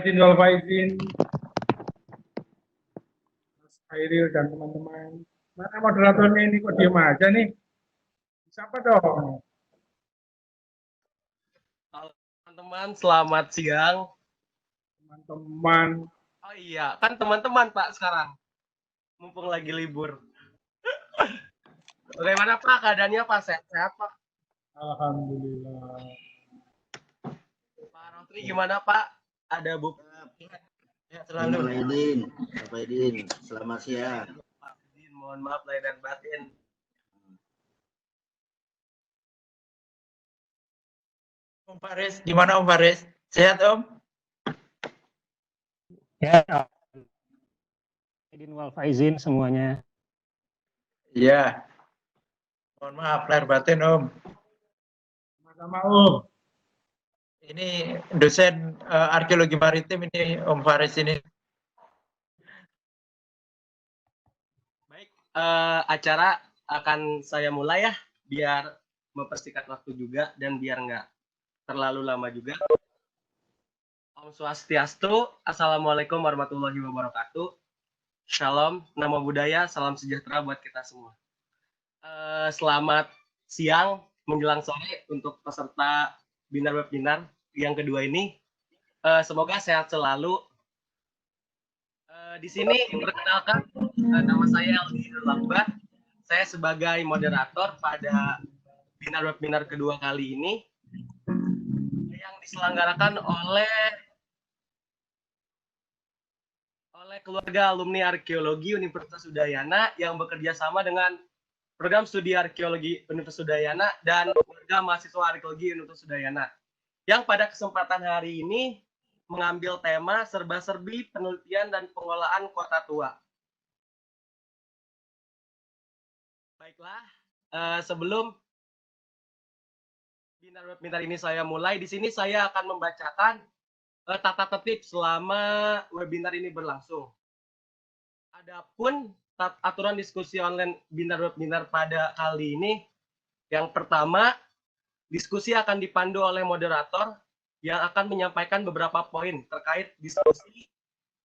Aidin wal faizin, Mas Khairil dan teman-teman. Mana moderatornya ini kok diem aja nih? Siapa dong? Halo teman-teman, selamat siang. Teman-teman. Oh iya, kan teman-teman Pak sekarang, mumpung lagi libur. Bagaimana Pak keadaannya Pak? Sehat-sehat Pak? Alhamdulillah. Pak Rotri gimana Pak? Ada buku? Ya, selalu. Pak Aidin, selamat siang. Pak Aidin, mohon maaf lahir dan batin. Om Faris, gimana Om Faris? Sehat Om? Ya, Aidin wal faizin semuanya. Iya. Mohon maaf lahir batin Om. Sama-sama Om. Ini dosen arkeologi maritim ini Om Faris ini. Baik, acara akan saya mulai ya, biar mempersingkat waktu juga dan biar nggak terlalu lama juga. Om Swastiastu, Assalamualaikum warahmatullahi wabarakatuh. Shalom, namo budaya, salam sejahtera buat kita semua. Selamat siang menjelang sore untuk peserta Binar Webinar yang kedua ini. Semoga sehat selalu. Di sini perkenalkan, nama saya Aldi Nurlakbar. Saya sebagai moderator pada Binar Webinar kedua kali ini yang diselenggarakan oleh keluarga alumni arkeologi Universitas Udayana yang bekerja sama dengan program studi arkeologi Universitas Udayana dan keluarga mahasiswa arkeologi Universitas Udayana yang pada kesempatan hari ini mengambil tema serba-serbi penelitian dan pengolahan kota tua. Baiklah, sebelum Binar ini saya mulai, di sini saya akan membacakan tata tertib selama webinar ini berlangsung. Adapun aturan diskusi online Binar pada kali ini, yang pertama, diskusi akan dipandu oleh moderator yang akan menyampaikan beberapa poin terkait diskusi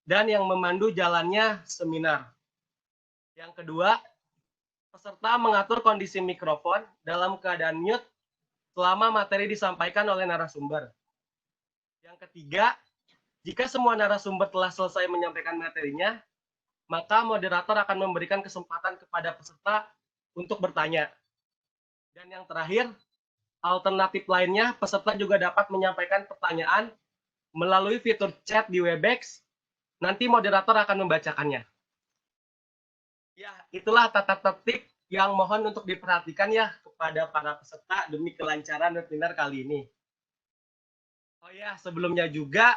dan yang memandu jalannya seminar. Yang kedua, peserta mengatur kondisi mikrofon dalam keadaan mute selama materi disampaikan oleh narasumber. Yang ketiga, jika semua narasumber telah selesai menyampaikan materinya, maka moderator akan memberikan kesempatan kepada peserta untuk bertanya. Dan yang terakhir, alternatif lainnya, peserta juga dapat menyampaikan pertanyaan melalui fitur chat di Webex. Nanti moderator akan membacakannya. Ya, itulah tata tertib yang mohon untuk diperhatikan ya kepada para peserta demi kelancaran webinar kali ini. Oh ya, sebelumnya juga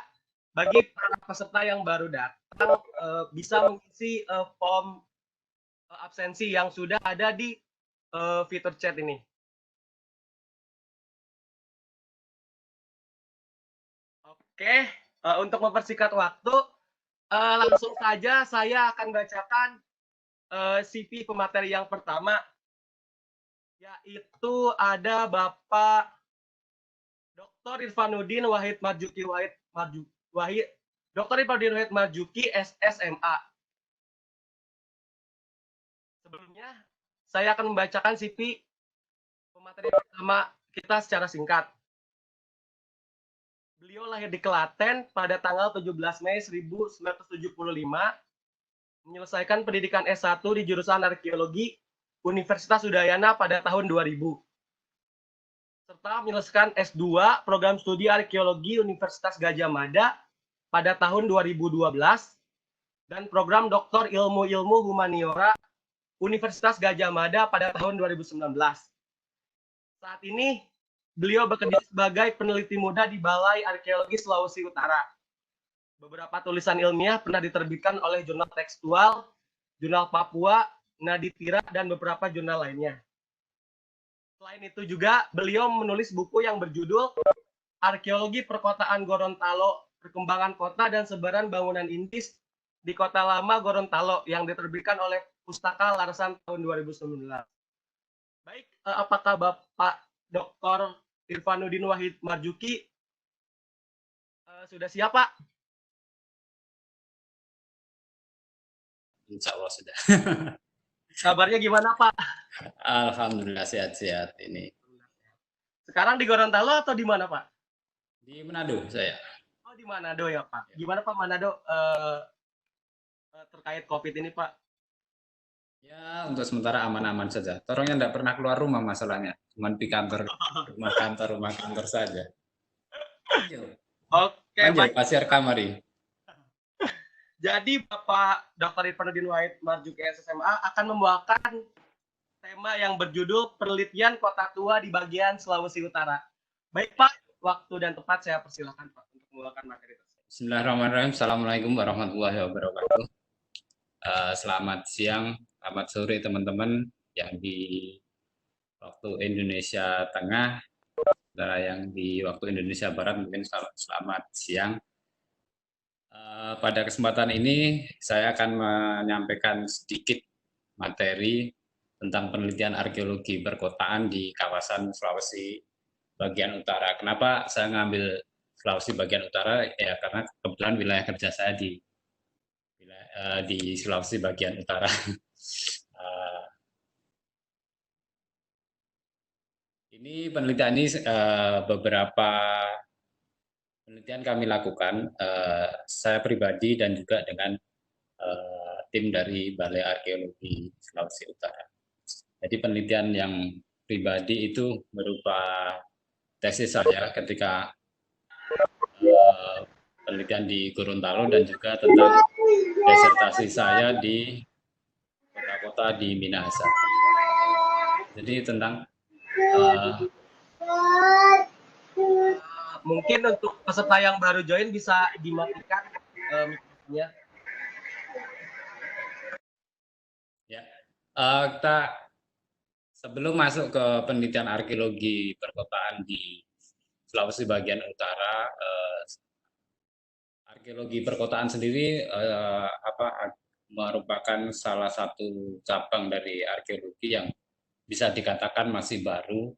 bagi para peserta yang baru datang bisa mengisi form absensi yang sudah ada di fitur chat ini. Oke, untuk mempersingkat waktu, langsung saja saya akan bacakan CV pemateri yang pertama, yaitu ada Bapak Dr. Irfanuddin Wahid Marjuki Dr. Irfanuddin Wahid Marjuki SSMA. Sebelumnya, saya akan membacakan CV pemateri pertama kita secara singkat. Beliau lahir di Klaten pada tanggal 17 Mei 1975, menyelesaikan pendidikan S1 di jurusan Arkeologi Universitas Udayana pada tahun 2000. Serta menyelesaikan S2 program studi Arkeologi Universitas Gadjah Mada pada tahun 2012 dan program Doktor Ilmu-Ilmu Humaniora Universitas Gadjah Mada pada tahun 2019. Saat ini, beliau bekerja sebagai peneliti muda di Balai Arkeologi Sulawesi Utara. Beberapa tulisan ilmiah pernah diterbitkan oleh jurnal tekstual, jurnal Papua, Naditira, dan beberapa jurnal lainnya. Selain itu juga, beliau menulis buku yang berjudul Arkeologi Perkotaan Gorontalo, Perkembangan Kota dan Sebaran Bangunan Indis di Kota Lama Gorontalo yang diterbitkan oleh Pustaka Larsan tahun 2019. Baik, apakah Bapak Dr. Irfanuddin Wahid Marjuki sudah siap, Pak? insya Allah sudah. Kabarnya gimana Pak? Alhamdulillah sehat-sehat ini. Sekarang di Gorontalo atau di mana Pak? Di Manado saya. Oh di Manado ya Pak. Gimana Pak Manado terkait COVID ini Pak? Ya untuk sementara aman-aman saja. Torongnya tidak pernah keluar rumah masalahnya. Cuman di kantor, rumah kantor saja. Oke Lanjut, baik. Pasir Kamari. Jadi Bapak Dr. Irfanuddin Wahid Marzuki SSMA akan membawakan tema yang berjudul Penelitian Kota Tua di bagian Sulawesi Utara. Baik Pak, waktu dan tempat saya persilahkan Pak untuk membawakan materi tersebut. Bismillahirrahmanirrahim. Assalamualaikum warahmatullahi wabarakatuh. Selamat siang, selamat sore teman-teman yang di waktu Indonesia Tengah, yang di waktu Indonesia Barat mungkin selamat siang. Pada kesempatan ini saya akan menyampaikan sedikit materi tentang penelitian arkeologi perkotaan di kawasan Sulawesi bagian utara. Kenapa saya ngambil Sulawesi bagian utara? Ya karena kebetulan wilayah kerja saya di Sulawesi bagian utara. Ini penelitian ini beberapa penelitian kami lakukan, saya pribadi dan juga dengan tim dari Balai Arkeologi Sulawesi Utara. Jadi penelitian yang pribadi itu berupa tesis saya ketika penelitian di Gorontalo dan juga tentang disertasi saya di kota-kota di Minahasa. Jadi tentang mungkin untuk peserta yang baru join bisa dimatikan mikrofonnya. Ya, kita sebelum masuk ke penelitian arkeologi perkotaan di Sulawesi bagian utara, arkeologi perkotaan sendiri merupakan salah satu cabang dari arkeologi yang bisa dikatakan masih baru,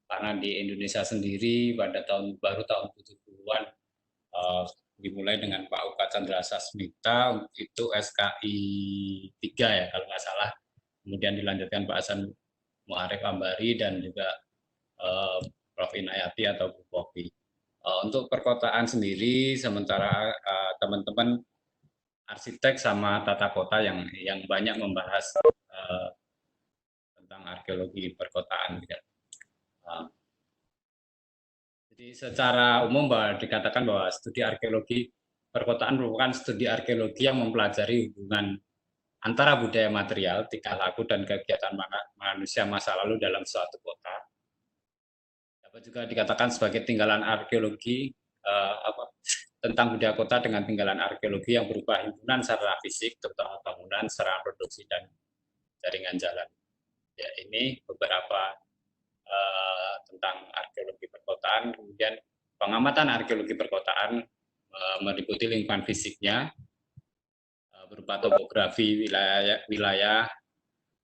karena di Indonesia sendiri pada tahun 70-an dimulai dengan Pak Uka Chandra Sasmita, itu SKI 3 ya kalau nggak salah, kemudian dilanjutkan Pak Hasan Muarif Ambari dan juga Prof. Inayati atau Bu Popi. Untuk perkotaan sendiri, sementara teman-teman arsitek sama tata kota yang banyak membahas tentang arkeologi perkotaan. Jadi secara umum dikatakan bahwa studi arkeologi perkotaan merupakan studi arkeologi yang mempelajari hubungan antara budaya material, tingkah laku, dan kegiatan manusia masa lalu dalam suatu kota. Dapat juga dikatakan sebagai tinggalan arkeologi tentang budaya kota dengan tinggalan arkeologi yang berupa himpunan sarana fisik, terutama bangunan, sarana produksi, dan jaringan jalan. Ya, ini beberapa tentang arkeologi perkotaan. Kemudian pengamatan arkeologi perkotaan meliputi lingkungan fisiknya, berupa topografi wilayah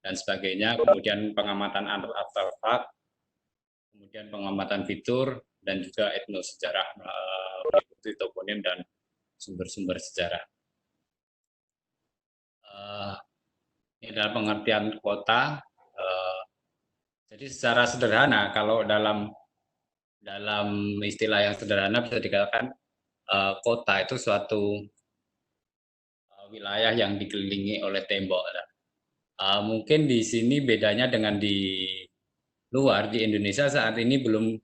dan sebagainya, kemudian pengamatan artefak, kemudian pengamatan fitur, dan juga etnosejarah meliputi toponim dan sumber-sumber sejarah. Ini adalah pengertian kota. Jadi secara sederhana, kalau dalam istilah yang sederhana bisa dikatakan kota itu suatu wilayah yang dikelilingi oleh tembok. Mungkin di sini bedanya dengan di luar, di Indonesia saat ini belum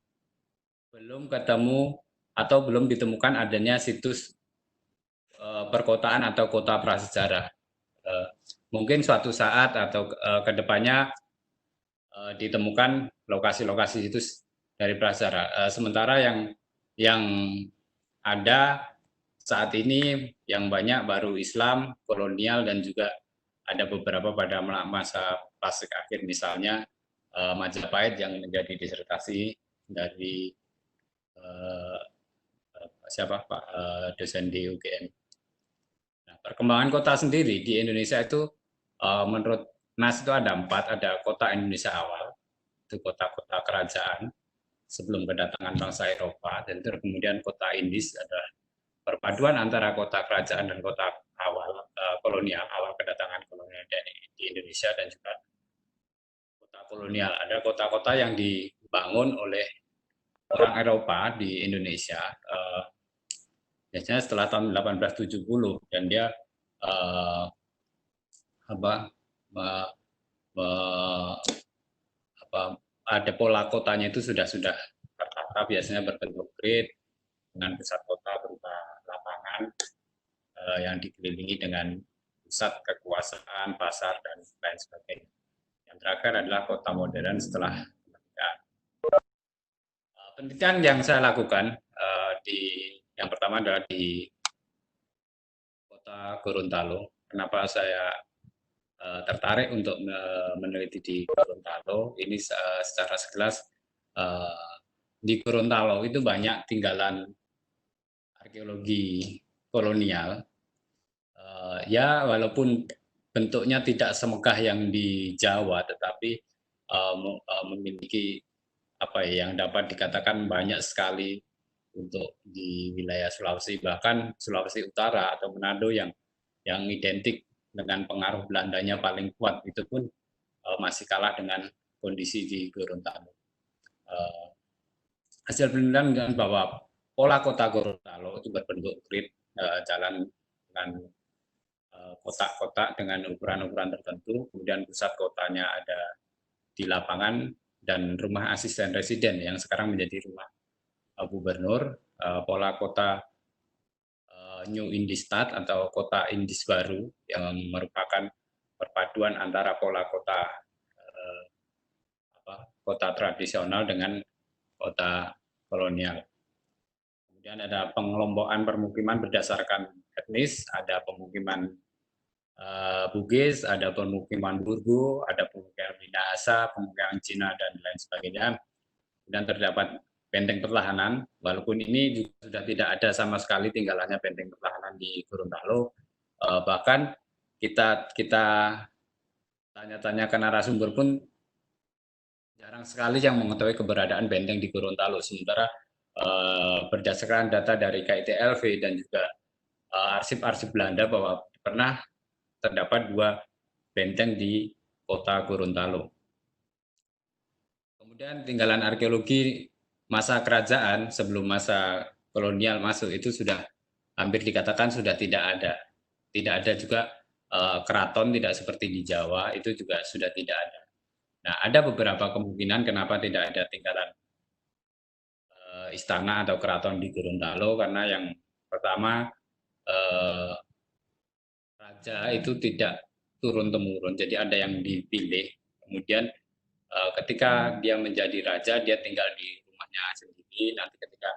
ketemu atau belum ditemukan adanya situs perkotaan atau kota prasejarah. Mungkin suatu saat atau kedepannya ditemukan lokasi-lokasi situs dari prasejarah. Sementara yang ada saat ini yang banyak baru Islam, kolonial, dan juga ada beberapa pada masa pasca akhir, misalnya Majapahit yang menjadi disertasi dari Pak dosen di UGM. Nah, perkembangan kota sendiri di Indonesia itu menurut NAS itu ada 4, ada kota Indonesia awal, itu kota-kota kerajaan sebelum kedatangan bangsa Eropa, dan kemudian kota Indis adalah perpaduan antara kota kerajaan dan kota awal, kolonial, awal kedatangan kolonial di Indonesia dan juga kota kolonial. Ada kota-kota yang dibangun oleh orang Eropa di Indonesia biasanya setelah tahun 1870 dan dia ada pola kotanya itu sudah tertata, biasanya berbentuk grid dengan pusat kota berupa lapangan yang dikelilingi dengan pusat kekuasaan, pasar, dan lain sebagainya. Yang terakhir adalah kota modern setelah kemerdekaan. Penelitian yang saya lakukan yang pertama adalah di kota Gorontalo. Kenapa saya tertarik untuk meneliti di Gorontalo? Ini secara sekilas di Gorontalo itu banyak tinggalan arkeologi kolonial. Ya walaupun bentuknya tidak semegah yang di Jawa, tetapi memiliki yang dapat dikatakan banyak sekali untuk di wilayah Sulawesi, bahkan Sulawesi Utara atau Manado yang identik dengan pengaruh Belandanya paling kuat, itu pun masih kalah dengan kondisi di Gorontalo. Hasil penelitian bahwa pola kota Gorontalo itu berbentuk grid, jalan dengan kotak-kotak dengan ukuran-ukuran tertentu, kemudian pusat kotanya ada di lapangan, dan rumah asisten residen yang sekarang menjadi rumah gubernur. Pola kota New Indistat atau kota Indis baru yang merupakan perpaduan antara pola kota tradisional dengan kota kolonial. Kemudian ada pengelompokan permukiman berdasarkan etnis, ada pemukiman Bugis, ada pemukiman Burgu, ada pemukiman Minahasa, pemukiman Cina, dan lain sebagainya. Dan terdapat benteng pertahanan, walaupun ini juga sudah tidak ada sama sekali tinggalannya benteng pertahanan di Gorontalo. Bahkan kita tanya-tanya ke narasumber pun jarang sekali yang mengetahui keberadaan benteng di Gorontalo. Sementara berdasarkan data dari KITLV dan juga arsip-arsip Belanda bahwa pernah terdapat 2 benteng di kota Gorontalo. Kemudian tinggalan arkeologi masa kerajaan sebelum masa kolonial masuk itu sudah hampir dikatakan sudah tidak ada. Tidak ada juga keraton, tidak seperti di Jawa, itu juga sudah tidak ada. Nah, ada beberapa kemungkinan kenapa tidak ada tinggalan istana atau keraton di Gorontalo, karena yang pertama raja itu tidak turun-temurun, jadi ada yang dipilih. Kemudian ketika dia menjadi raja, dia tinggal di rumahnya sendiri, nanti ketika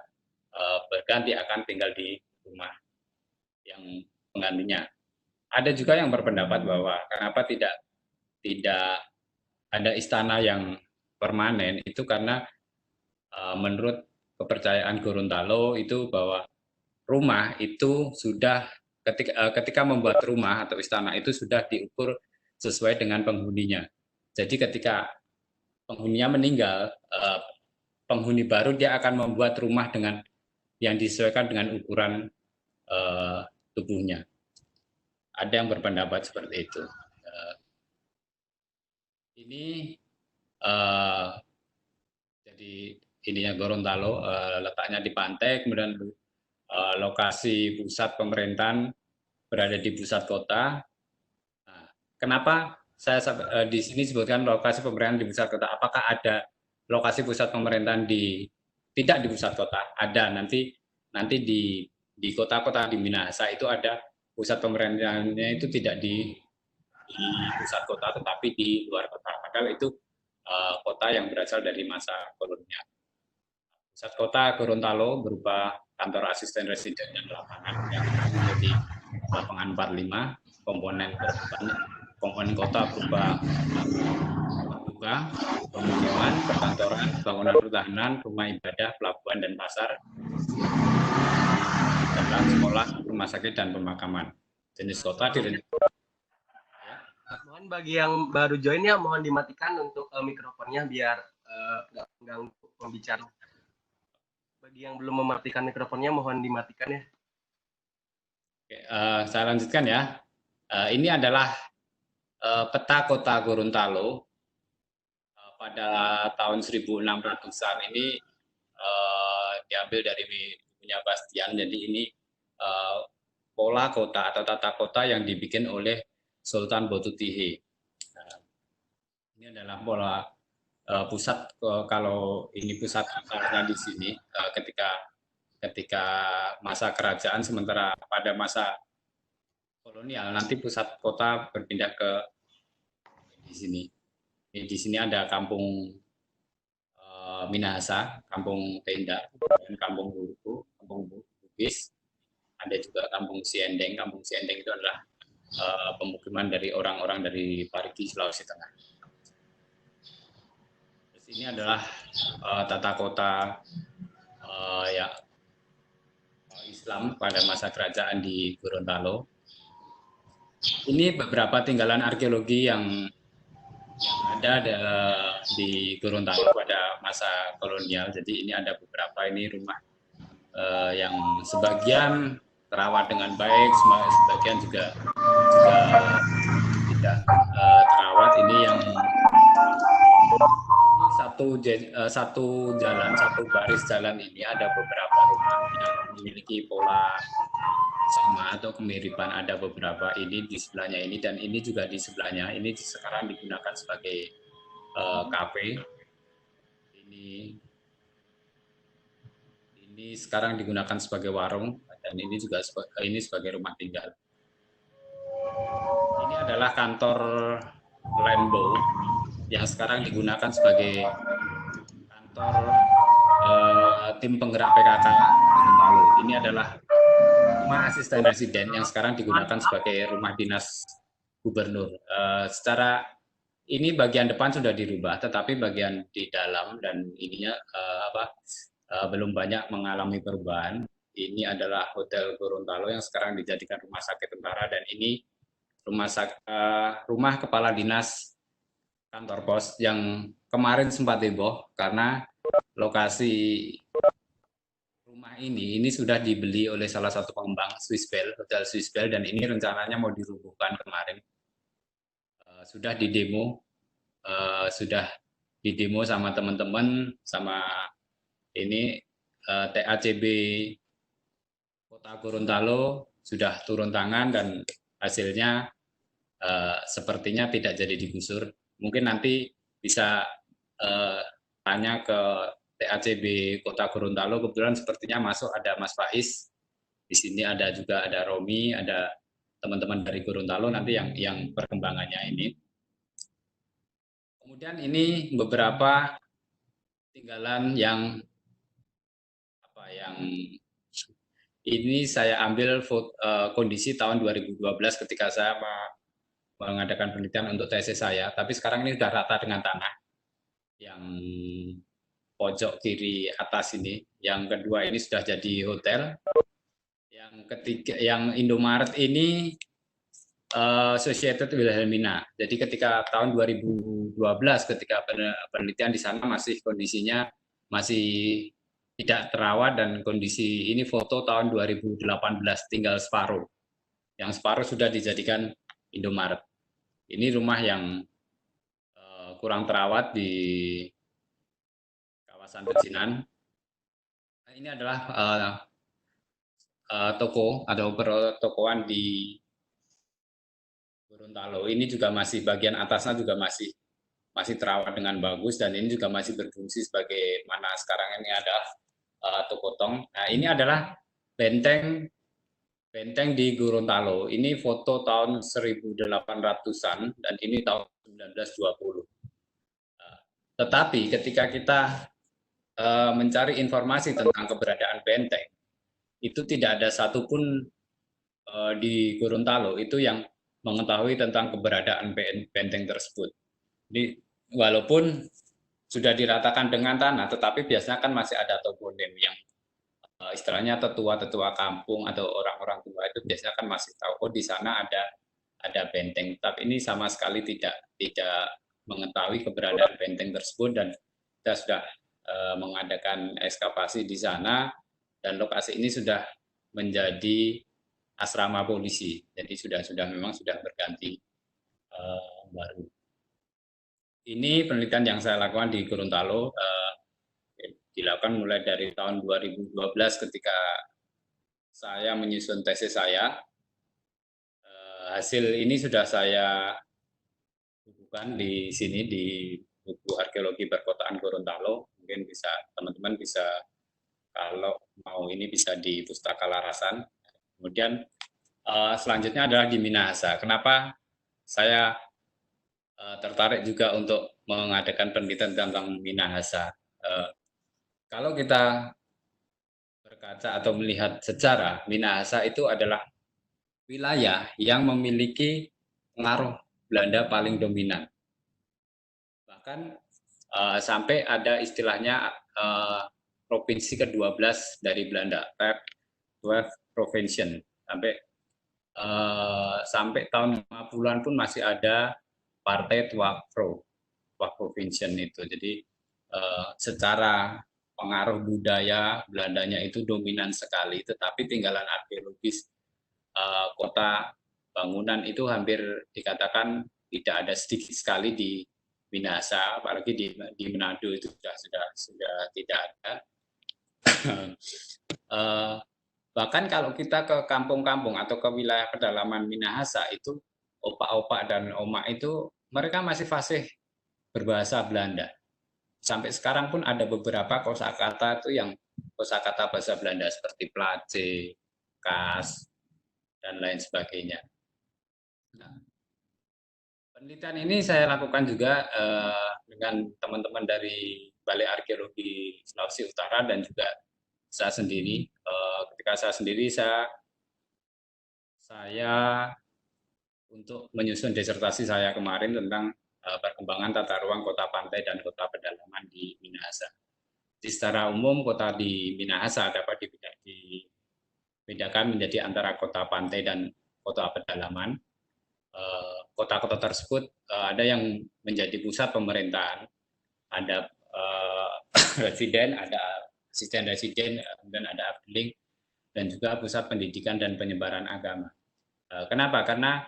berganti akan tinggal di rumah yang penggantinya. Ada juga yang berpendapat bahwa kenapa tidak ada istana yang permanen, itu karena menurut kepercayaan Gorontalo itu bahwa rumah itu sudah ketika membuat rumah atau istana itu sudah diukur sesuai dengan penghuninya. Jadi ketika penghuninya meninggal, penghuni baru dia akan membuat rumah dengan yang disesuaikan dengan ukuran tubuhnya. Ada yang berpendapat seperti itu. Ini jadi ininya Gorontalo, letaknya di pantai, kemudian lokasi pusat pemerintahan berada di pusat kota. Nah, kenapa saya di sini sebutkan lokasi pemerintahan di pusat kota? Apakah ada lokasi pusat pemerintahan tidak di pusat kota? Ada, nanti di kota-kota di Minahasa itu ada pusat pemerintahannya, itu tidak di pusat kota tetapi di luar kota. Padahal itu kota yang berasal dari masa kolonial. Pusat kota Gorontalo berupa kantor asisten residen dan lapangan yang menjadi lapangan 45, komponen kota berupa buka, pemukiman, perkantoran, bangunan pertahanan, rumah ibadah, pelabuhan dan pasar, jalan, sekolah, rumah sakit dan pemakaman. Jenis kota Mohon bagi yang baru join ya, mohon dimatikan untuk mikrofonnya biar nggak mengganggu pembicara. Bagi yang belum mematikan mikrofonnya, mohon dimatikan ya. Oke, saya lanjutkan ya. Ini adalah peta kota Gorontalo pada tahun 1600-an. Ini diambil dari punya Bastian. Jadi ini pola kota atau tata kota yang dibikin oleh Sultan Botutihe. Ini adalah pola pusat, kalau ini pusat kotanya di sini ketika masa kerajaan, sementara pada masa kolonial nanti pusat kota berpindah ke di sini. Di sini ada kampung Minahasa, kampung Tenda, dan kampung Buku, kampung Bugis. Ada juga kampung Siendeng. Kampung Siendeng itu adalah pemukiman dari orang-orang dari Parigi, Sulawesi Tengah. Terus ini adalah tata kota ya Islam pada masa kerajaan di Gorontalo. Ini beberapa tinggalan arkeologi yang ada di Gorontalo pada masa kolonial. Jadi ini ada beberapa ini rumah yang sebagian terawat dengan baik, sebagian juga tidak terawat. Ini yang satu jalan, satu baris jalan ini ada beberapa rumah yang memiliki pola sama atau kemiripan. Ada beberapa ini di sebelahnya ini, dan ini juga di sebelahnya. Ini sekarang digunakan sebagai kafe. Ini sekarang digunakan sebagai warung, dan ini juga ini sebagai rumah tinggal. Ini adalah kantor Rainbow yang sekarang digunakan sebagai kantor tim penggerak PKK Gorontalo. Ini adalah rumah asisten residen yang sekarang digunakan sebagai rumah dinas gubernur. Secara ini bagian depan sudah dirubah, tetapi bagian di dalam dan ininya belum banyak mengalami perubahan. Ini adalah Hotel Gorontalo yang sekarang dijadikan rumah sakit tentara, dan ini rumah kepala dinas kantor pos yang kemarin sempat heboh karena lokasi rumah ini sudah dibeli oleh salah satu pengembang, Swissbell, Hotel Swissbell, dan ini rencananya mau dirubuhkan kemarin. Sudah didemo sama teman-teman, sama ini TACB Kota Gorontalo sudah turun tangan, dan hasilnya sepertinya tidak jadi digusur. Mungkin nanti bisa tanya ke TACB Kota Gorontalo. Kebetulan sepertinya masuk ada Mas Faiz di sini, ada juga ada Romi, ada teman-teman dari Gorontalo nanti yang perkembangannya ini. Kemudian ini beberapa tinggalan yang ini saya ambil kondisi tahun 2012 ketika saya mengadakan penelitian untuk tesis saya, tapi sekarang ini sudah rata dengan tanah. Yang pojok kiri atas ini, yang kedua ini sudah jadi hotel. Yang ketiga, yang Indomaret ini Associated Wilhelmina. Jadi ketika tahun 2012 ketika penelitian di sana masih kondisinya masih tidak terawat, dan kondisi ini foto tahun 2018 tinggal separuh. Yang separuh sudah dijadikan Indomaret. Ini rumah yang kurang terawat di kawasan Pecinan. Ini adalah toko atau pertokoan di Gorontalo. Ini juga masih bagian atasnya juga masih terawat dengan bagus, dan ini juga masih berfungsi sebagai mana sekarang ini ada toko tong. Nah, ini adalah benteng di Gorontalo. Ini foto tahun 1800-an dan ini tahun 1920. Tetapi ketika kita mencari informasi tentang keberadaan benteng, itu tidak ada satupun di Gorontalo itu yang mengetahui tentang keberadaan benteng tersebut. Jadi walaupun sudah diratakan dengan tanah, tetapi biasanya kan masih ada toponim yang istilahnya tetua-tetua kampung atau orang-orang tua itu biasanya kan masih tahu, oh di sana ada benteng. Tapi ini sama sekali tidak mengetahui keberadaan benteng tersebut, dan kita sudah mengadakan ekskavasi di sana, dan lokasi ini sudah menjadi asrama polisi. Jadi memang sudah berganti baru. Ini penelitian yang saya lakukan di Gorontalo, dilakukan mulai dari tahun 2012 ketika saya menyusun tesis saya. Hasil ini sudah saya bukukan di sini di buku Arkeologi Perkotaan Gorontalo. Mungkin bisa teman-teman bisa kalau mau ini bisa di Pustaka Larasan. Kemudian selanjutnya adalah di Minahasa. Kenapa saya tertarik juga untuk mengadakan penelitian tentang Minahasa? Kalau kita berkaca atau melihat sejarah, Minahasa itu adalah wilayah yang memiliki pengaruh Belanda paling dominan. Bahkan sampai ada istilahnya provinsi ke-12 dari Belanda, 12 province. Sampai tahun 50-an pun masih ada partai Twakpro Provincial itu. Jadi secara pengaruh budaya Belandanya itu dominan sekali, tetapi tinggalan arkeologis kota bangunan itu hampir dikatakan tidak ada, sedikit sekali di Minahasa, apalagi di Manado itu sudah tidak ada. Bahkan kalau kita ke kampung-kampung atau ke wilayah pedalaman Minahasa itu opak-opak dan oma itu mereka masih fasih berbahasa Belanda. Sampai sekarang pun ada beberapa kosakata itu yang kosakata bahasa Belanda seperti place, kas, dan lain sebagainya. Nah, penelitian ini saya lakukan juga dengan teman-teman dari Balai Arkeologi Sulawesi Utara dan juga saya sendiri. Ketika saya sendiri, saya untuk menyusun disertasi saya kemarin tentang perkembangan tata ruang kota pantai dan kota pedalaman di Minahasa. Jadi secara umum kota di Minahasa dapat dibedakan menjadi antara kota pantai dan kota pedalaman. Kota-kota tersebut ada yang menjadi pusat pemerintahan, ada residen, ada asisten residen, kemudian ada abdeling, dan juga pusat pendidikan dan penyebaran agama. Kenapa? Karena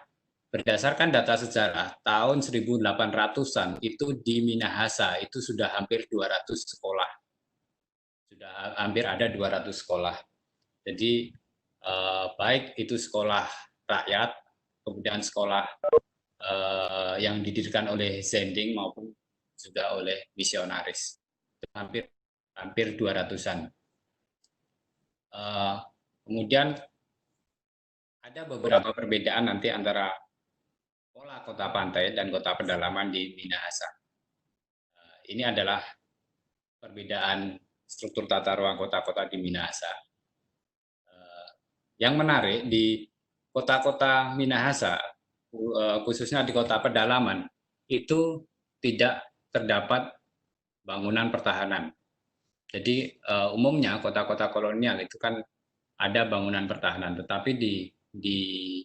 berdasarkan data sejarah tahun 1800-an itu di Minahasa itu sudah hampir 200 sekolah. Sudah hampir ada 200 sekolah. Jadi baik itu sekolah rakyat, kemudian sekolah yang didirikan oleh Zending maupun juga oleh misionaris. Hampir 200-an. Kemudian ada beberapa perbedaan nanti antara pola kota pantai dan kota pedalaman di Minahasa. Ini adalah perbedaan struktur tata ruang kota-kota di Minahasa. Yang menarik di kota-kota Minahasa, khususnya di kota pedalaman, itu tidak terdapat bangunan pertahanan. Jadi umumnya kota-kota kolonial itu kan ada bangunan pertahanan, tetapi di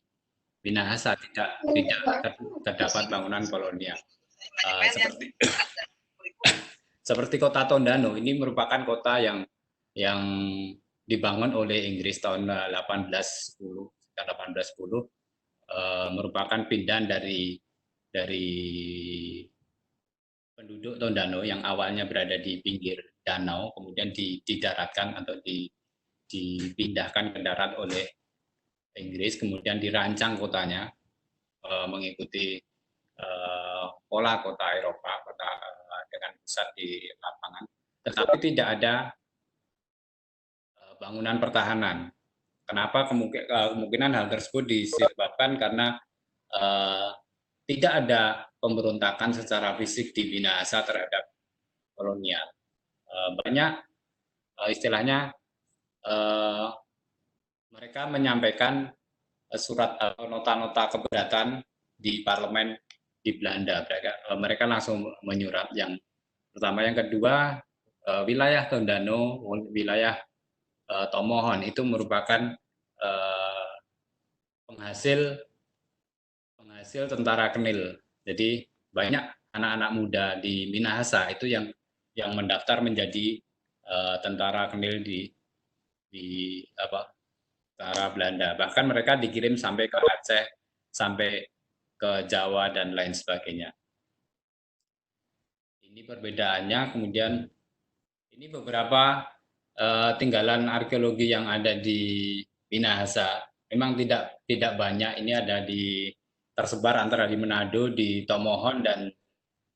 Minahasa tidak terdapat bangunan kolonial. Seperti kota Tondano, ini merupakan kota yang dibangun oleh Inggris tahun 1810, merupakan pindahan dari penduduk Tondano yang awalnya berada di pinggir danau, kemudian didaratkan atau dipindahkan ke darat oleh Inggris, kemudian dirancang kotanya mengikuti pola kota Eropa, kota dengan pusat di lapangan, tetapi tidak ada bangunan pertahanan. Kenapa? Kemungkinan hal tersebut disebabkan karena tidak ada pemberontakan secara fisik di Minahasa terhadap kolonial. Banyak istilahnya mereka menyampaikan surat atau nota-nota keberatan di parlemen di Belanda. Mereka langsung menyurat. Yang pertama, yang kedua, wilayah Tondano, wilayah Tomohon itu merupakan penghasil tentara Kenil. Jadi banyak anak-anak muda di Minahasa itu yang mendaftar menjadi tentara Kenil di tentara Belanda. Bahkan mereka dikirim sampai ke Aceh, sampai ke Jawa dan lain sebagainya. Ini perbedaannya. Kemudian ini beberapa tinggalan arkeologi yang ada di Minahasa. Memang tidak banyak. Ini ada tersebar antara di Manado, di Tomohon, dan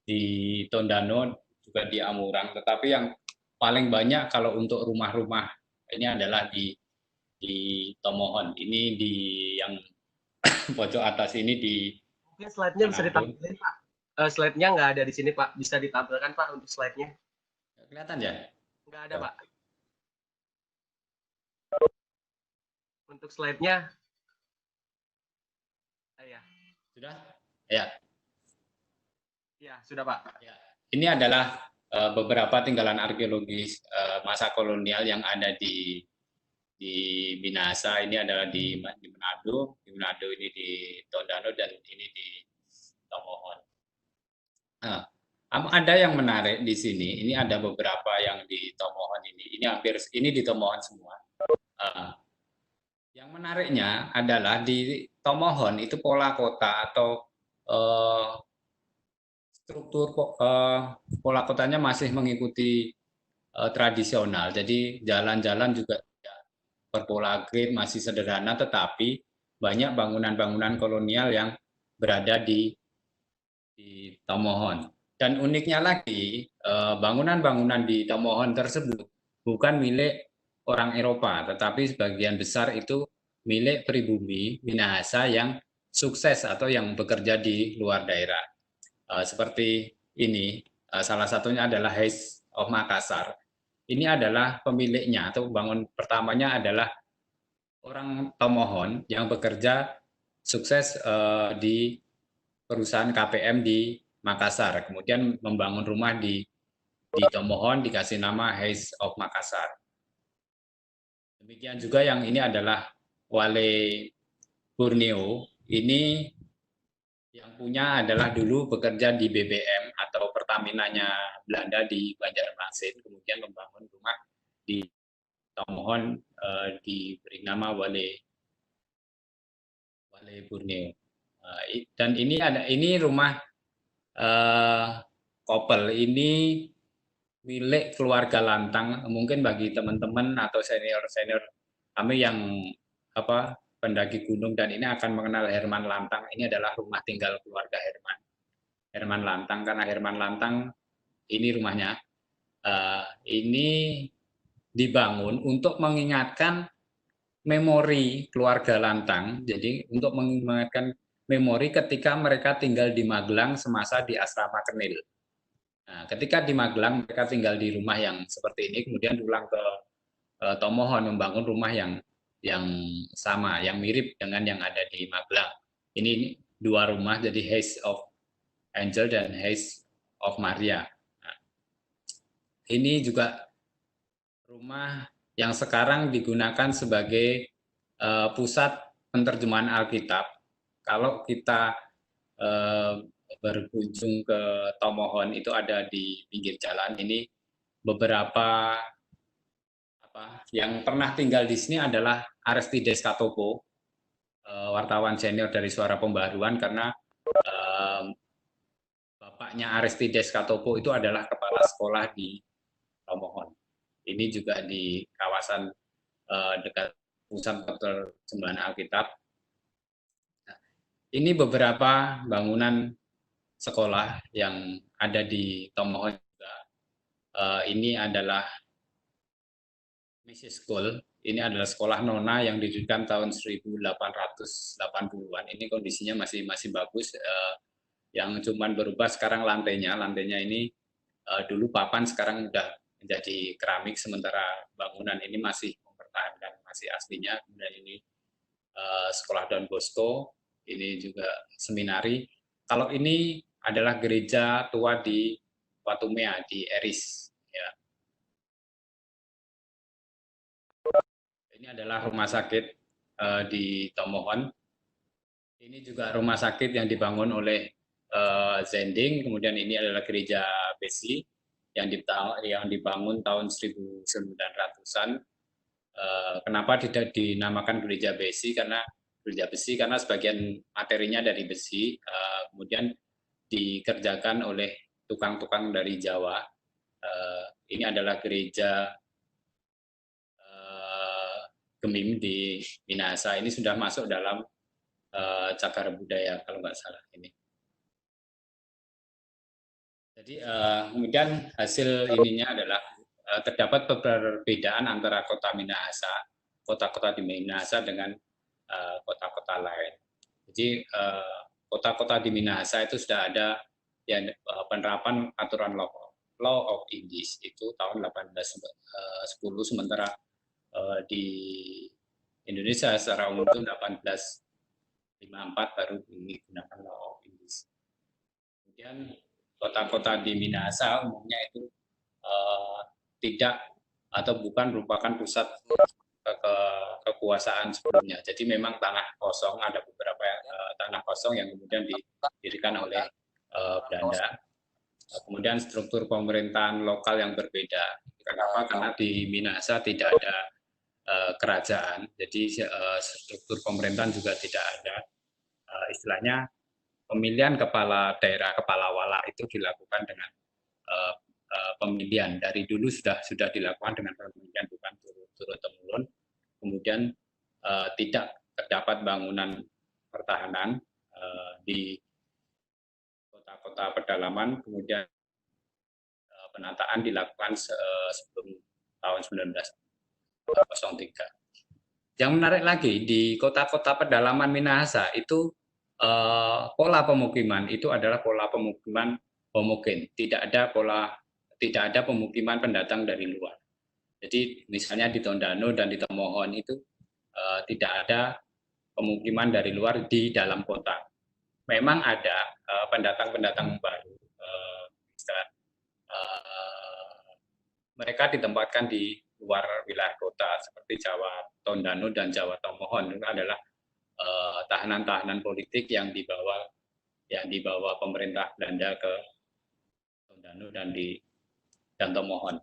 di Tondano, juga di Amurang. Tetapi yang paling banyak kalau untuk rumah-rumah ini adalah di Tomohon. Ini di yang pojok atas ini di Mungkin slide-nya bisa Manado. ditampilkan, Pak. Slide-nya nggak ada di sini, Pak. Bisa ditampilkan, Pak, untuk slide-nya? Kelihatan ya? Nggak ada, Pak. Untuk slide-nya, ya. Sudah? Ya. Ya, sudah, Pak. Ya. Ini adalah beberapa tinggalan arkeologis masa kolonial yang ada di Minahasa. Ini adalah di Manado. Di Manado ini di Tondano, dan ini di Tomohon. Nah, ada yang menarik di sini. Ini ada beberapa yang di Tomohon ini. Ini di Tomohon semua. Yang menariknya adalah di Tomohon itu pola kota atau struktur pola kotanya masih mengikuti tradisional. Jadi jalan-jalan juga berpola grid, masih sederhana, tetapi banyak bangunan-bangunan kolonial yang berada di Tomohon. Dan uniknya lagi, bangunan-bangunan di Tomohon tersebut bukan milik orang Eropa, tetapi sebagian besar itu milik pribumi Minahasa yang sukses atau yang bekerja di luar daerah. Seperti ini, salah satunya adalah Heights of Makassar. Ini adalah pemiliknya atau bangun pertamanya adalah orang Tomohon yang bekerja sukses di perusahaan KPM di Makassar. Kemudian membangun rumah di Tomohon, dikasih nama Heights of Makassar. Demikian juga yang ini adalah Wale Borneo. Ini yang punya adalah dulu bekerja di BBM atau Pertamina-nya Belanda di Banjarmasin, kemudian membangun rumah di Tomohon, diberi nama Wale Borneo. Dan ini rumah Kopel. Ini milik keluarga Lantang. Mungkin bagi teman-teman atau senior-senior kami yang pendaki gunung dan ini akan mengenal Herman Lantang. Ini adalah rumah tinggal keluarga Herman Lantang, karena Herman Lantang ini rumahnya. Ini dibangun untuk mengingatkan memori keluarga Lantang. Jadi untuk mengingatkan memori ketika mereka tinggal di Magelang semasa di asrama Kenil. Nah, ketika di Magelang mereka tinggal di rumah yang seperti ini, kemudian pulang ke Tomohon membangun rumah yang sama, yang mirip dengan yang ada di Magelang. Ini dua rumah, jadi Heights of Angel dan Heights of Maria. Nah, ini juga rumah yang sekarang digunakan sebagai pusat penerjemahan Alkitab. Kalau kita berkunjung ke Tomohon, itu ada di pinggir jalan. Ini beberapa yang pernah tinggal di sini adalah Aristides Katopo, wartawan senior dari Suara Pembaruan, karena bapaknya Aristides Katopo itu adalah kepala sekolah di Tomohon. Ini juga di kawasan dekat pusat penerjemahan Alkitab. Nah, ini beberapa bangunan sekolah yang ada di Tomohon juga. Ini adalah Mrs. School. Ini adalah sekolah nona yang didirikan tahun 1880-an. Ini kondisinya masih bagus. Yang cuman berubah sekarang lantainya ini dulu papan, sekarang udah menjadi keramik, sementara bangunan ini masih mempertahankan masih aslinya. Kemudian ini sekolah Don Bosco, ini juga seminari. Kalau ini adalah gereja tua di Watumea di Eris. Ya. Ini adalah rumah sakit di Tomohon. Ini juga rumah sakit yang dibangun oleh Zending. Kemudian ini adalah gereja Besi yang dibangun tahun 1900-an Kenapa tidak dinamakan gereja besi? Karena gereja besi karena sebagian materinya dari besi, kemudian dikerjakan oleh tukang-tukang dari Jawa. Ini adalah gereja Gemim di Minahasa. Ini sudah masuk dalam cagar budaya kalau nggak salah ini. Jadi kemudian hasil ininya adalah terdapat perbedaan antara kota Minahasa, kota-kota di Minahasa dengan kota-kota lain. Jadi kota-kota di Minahasa itu sudah ada ya, penerapan aturan Law of Indies itu tahun 1810, sementara di Indonesia secara umum itu 1854 baru digunakan Law of Indies. Kemudian kota-kota di Minahasa umumnya itu tidak atau bukan merupakan pusat kekuasaan sebelumnya. Jadi memang tanah kosong, ada beberapa tanah kosong yang kemudian didirikan oleh Belanda. Kemudian struktur pemerintahan lokal yang berbeda. Kenapa? Karena di Minahasa tidak ada kerajaan, jadi struktur pemerintahan juga tidak ada. Istilahnya pemilihan kepala daerah, kepala wala itu dilakukan dengan pemilihan. Dari dulu sudah dilakukan dengan pemilihan, bukan turun-temurun. Kemudian tidak terdapat bangunan pertahanan di kota-kota pedalaman. Kemudian penataan dilakukan sebelum tahun 1903. Yang menarik lagi, di kota-kota pedalaman Minahasa itu pola pemukiman itu adalah pola pemukiman homogen, tidak ada pemukiman pendatang dari luar. Jadi misalnya di Tondano dan di Tomohon itu tidak ada pemukiman dari luar di dalam kota. Memang ada pendatang-pendatang baru, mereka ditempatkan di luar wilayah kota seperti Jawa Tondano dan Jawa Tomohon. Itu adalah tahanan-tahanan politik yang dibawa pemerintah Belanda ke Tondano dan Tomohon.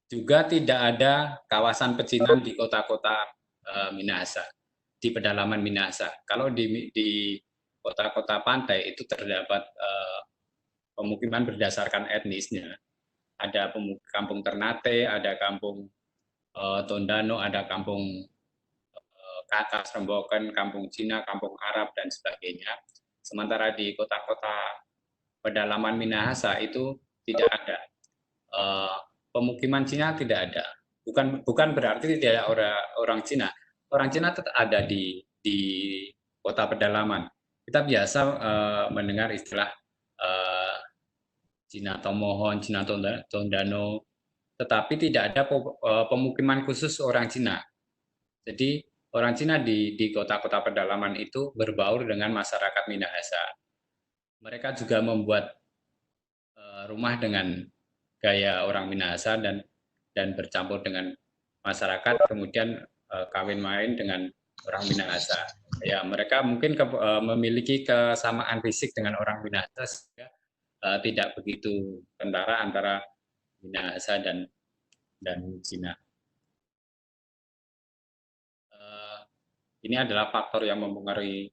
Juga tidak ada kawasan pecinan di kota-kota Minahasa, di pedalaman Minahasa. Kalau di kota-kota pantai itu terdapat pemukiman berdasarkan etnisnya. Ada kampung Ternate, ada kampung Tondano, ada kampung Kakas, Remboken, kampung Cina, kampung Arab, dan sebagainya. Sementara di kota-kota pedalaman Minahasa itu tidak ada. Pemukiman Cina tidak ada. Bukan berarti tidak ada orang Cina. Orang Cina tetap ada di kota pedalaman. Kita biasa mendengar istilah Cina Tomohon, Cina Tondano, tetapi tidak ada pemukiman khusus orang Cina. Jadi orang Cina di kota-kota pedalaman itu berbaur dengan masyarakat Minahasa. Mereka juga membuat rumah dengan gaya orang Minahasa dan bercampur dengan masyarakat, kemudian kawin main dengan orang Minahasa. Ya, mereka mungkin memiliki kesamaan fisik dengan orang Minahasa sehingga tidak begitu kentara antara Minahasa dan Cina. Ini adalah faktor yang mempengaruhi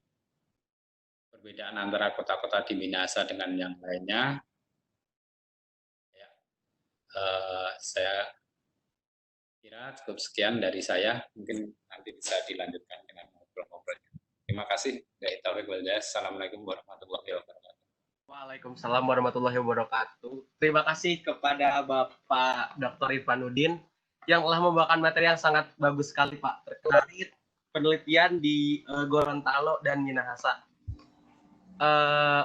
perbedaan antara kota-kota di Minahasa dengan yang lainnya. Ya, saya kira cukup sekian dari saya. Mungkin nanti bisa dilanjutkan dengan ngobrol-ngobrol. Terima kasih. Assalamualaikum warahmatullahi wabarakatuh. Waalaikumsalam warahmatullahi wabarakatuh. Terima kasih kepada Bapak Dr. Irfanuddin yang telah membawakan materi yang sangat bagus sekali, Pak, terkait penelitian di Gorontalo dan Minahasa.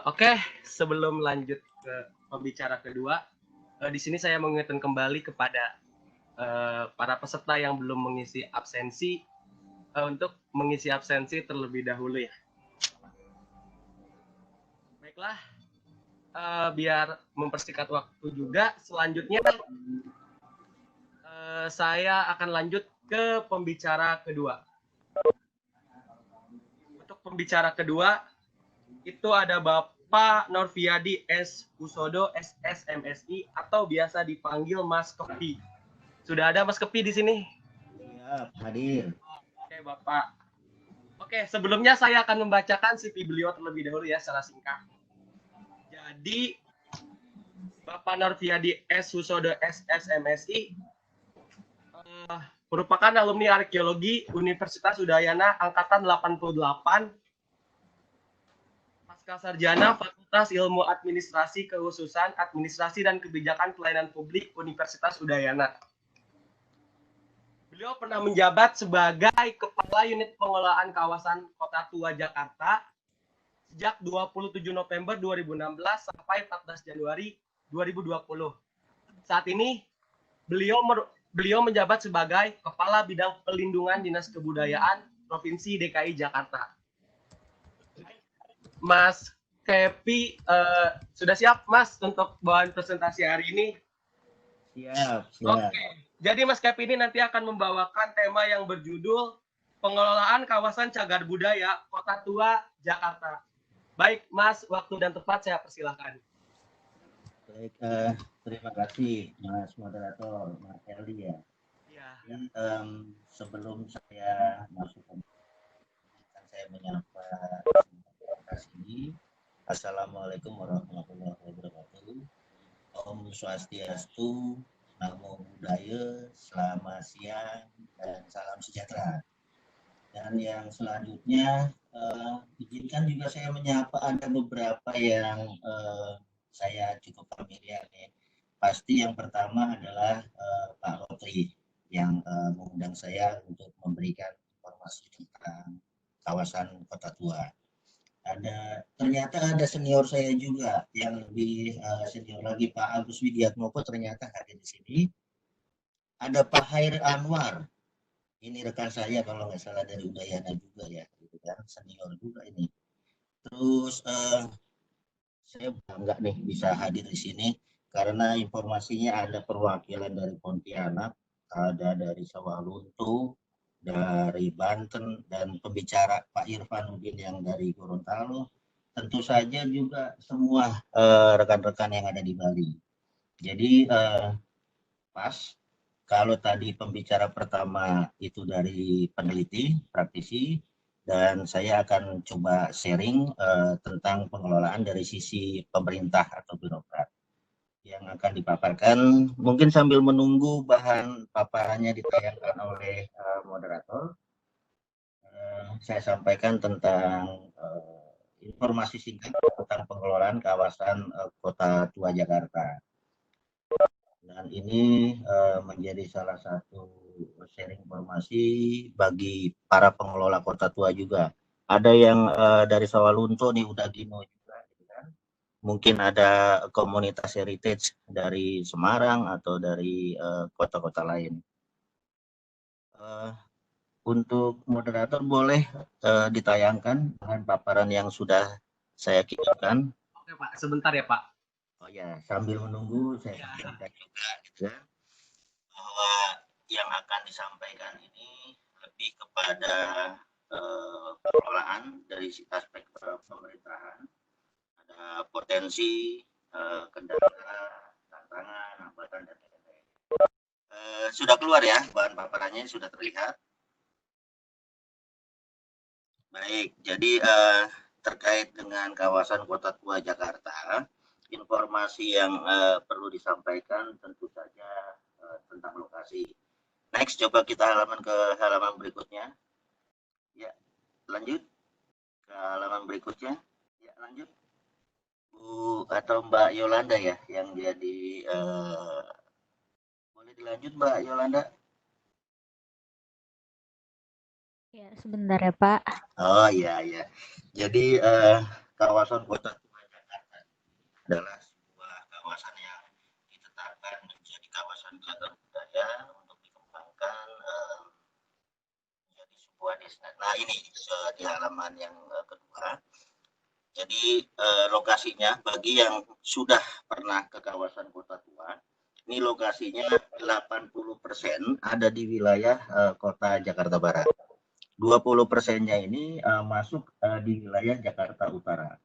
Oke, sebelum lanjut ke pembicara kedua, di sini saya mengingatkan kembali kepada para peserta yang belum mengisi absensi untuk mengisi absensi terlebih dahulu ya. Baiklah, biar mempersingkat waktu juga, selanjutnya saya akan lanjut ke pembicara kedua. Untuk pembicara kedua itu ada Bapak Norviadi S. Husodo SS MSI atau biasa dipanggil Mas Kopi. Sudah ada Mas Kepi di sini? Siap, hadir. Oke, Bapak. Oke, sebelumnya saya akan membacakan CV beliau terlebih dahulu ya secara singkat. Jadi, Bapak Norviadi S. Husodo SS MSI merupakan alumni arkeologi Universitas Udayana angkatan 88, pasca sarjana Fakultas Ilmu Administrasi kekhususan Administrasi dan Kebijakan Pelayanan Publik Universitas Udayana. Beliau pernah menjabat sebagai Kepala Unit Pengelolaan Kawasan Kota Tua Jakarta sejak 27 November 2016 sampai 14 Januari 2020. Saat ini beliau menjabat sebagai Kepala Bidang Pelindungan Dinas Kebudayaan Provinsi DKI Jakarta. Mas Kepi, sudah siap Mas untuk bahan presentasi hari ini? Siap. Oke. Jadi Mas Kepi ini nanti akan membawakan tema yang berjudul Pengelolaan Kawasan Cagar Budaya Kota Tua Jakarta. Baik Mas, waktu dan tempat saya persilahkan. Baik, terima kasih Mas Moderator, Mas Eldi ya. Ya. Sebelum saya masuk ke saya menyapa ini. Assalamualaikum warahmatullahi wabarakatuh. Om Swastiastu, Namo Buddhaya, selamat siang dan salam sejahtera. Dan yang selanjutnya izinkan juga saya menyapa ada beberapa yang saya cukup familiar ya. Pasti yang pertama adalah Pak Rotri yang mengundang saya untuk memberikan informasi tentang kawasan Kota Tua. Ternyata ada senior saya juga yang lebih senior lagi, Pak Agus Widiatmoko ternyata hadir di sini. Ada Pak Hair Anwar. Ini rekan saya kalau nggak salah dari Udayana juga ya, gitu kan, senior juga ini. Terus saya bangga nih bisa hadir di sini karena informasinya ada perwakilan dari Pontianak, ada dari Sawalunto, dari Banten, dan pembicara Pak Irfanuddin yang dari Gorontalo. Tentu saja juga semua rekan-rekan yang ada di Bali. Jadi pas kalau tadi pembicara pertama itu dari peneliti, praktisi, dan saya akan coba sharing tentang pengelolaan dari sisi pemerintah atau birokrat yang akan dipaparkan. Mungkin sambil menunggu bahan paparannya ditayangkan oleh moderator, saya sampaikan tentang informasi singkat tentang pengelolaan kawasan Kota Tua Jakarta. Dan ini menjadi salah satu sharing informasi bagi para pengelola Kota Tua juga. Ada yang dari Sawalunto nih udah Gino juga, gitu kan. Mungkin ada komunitas heritage dari Semarang atau dari kota-kota lain. Untuk moderator boleh ditayangkan dengan paparan yang sudah saya kirimkan. Oke Pak, sebentar ya Pak. Oh ya, sambil menunggu saya sampaikan juga gitu, bahwa yang akan disampaikan ini lebih kepada pengelolaan dari aspek pemerintahan. Ada potensi, kendala, tantangan, hambatan, dan lain-lain. Sudah keluar ya bahan paparannya, sudah terlihat. Baik, jadi terkait dengan kawasan Kota Tua Jakarta, informasi yang perlu disampaikan tentu saja tentang lokasi. Next, coba kita ke halaman berikutnya. Ya, lanjut ke halaman berikutnya. Ya, lanjut. Bu atau Mbak Yolanda ya yang jadi boleh dilanjut Mbak Yolanda? Ya, sebentar ya Pak. Oh iya ya. Jadi kawasan Kota Tua Jakarta adalah sebuah kawasan yang ditetapkan menjadi kawasan cagar budaya untuk dikembangkan menjadi sebuah destinasi. Nah ini di halaman yang kedua. Jadi lokasinya bagi yang sudah pernah ke kawasan Kota Tua, ini lokasinya 80% ada di wilayah Kota Jakarta Barat. 20%-nya ini masuk di wilayah Jakarta Utara.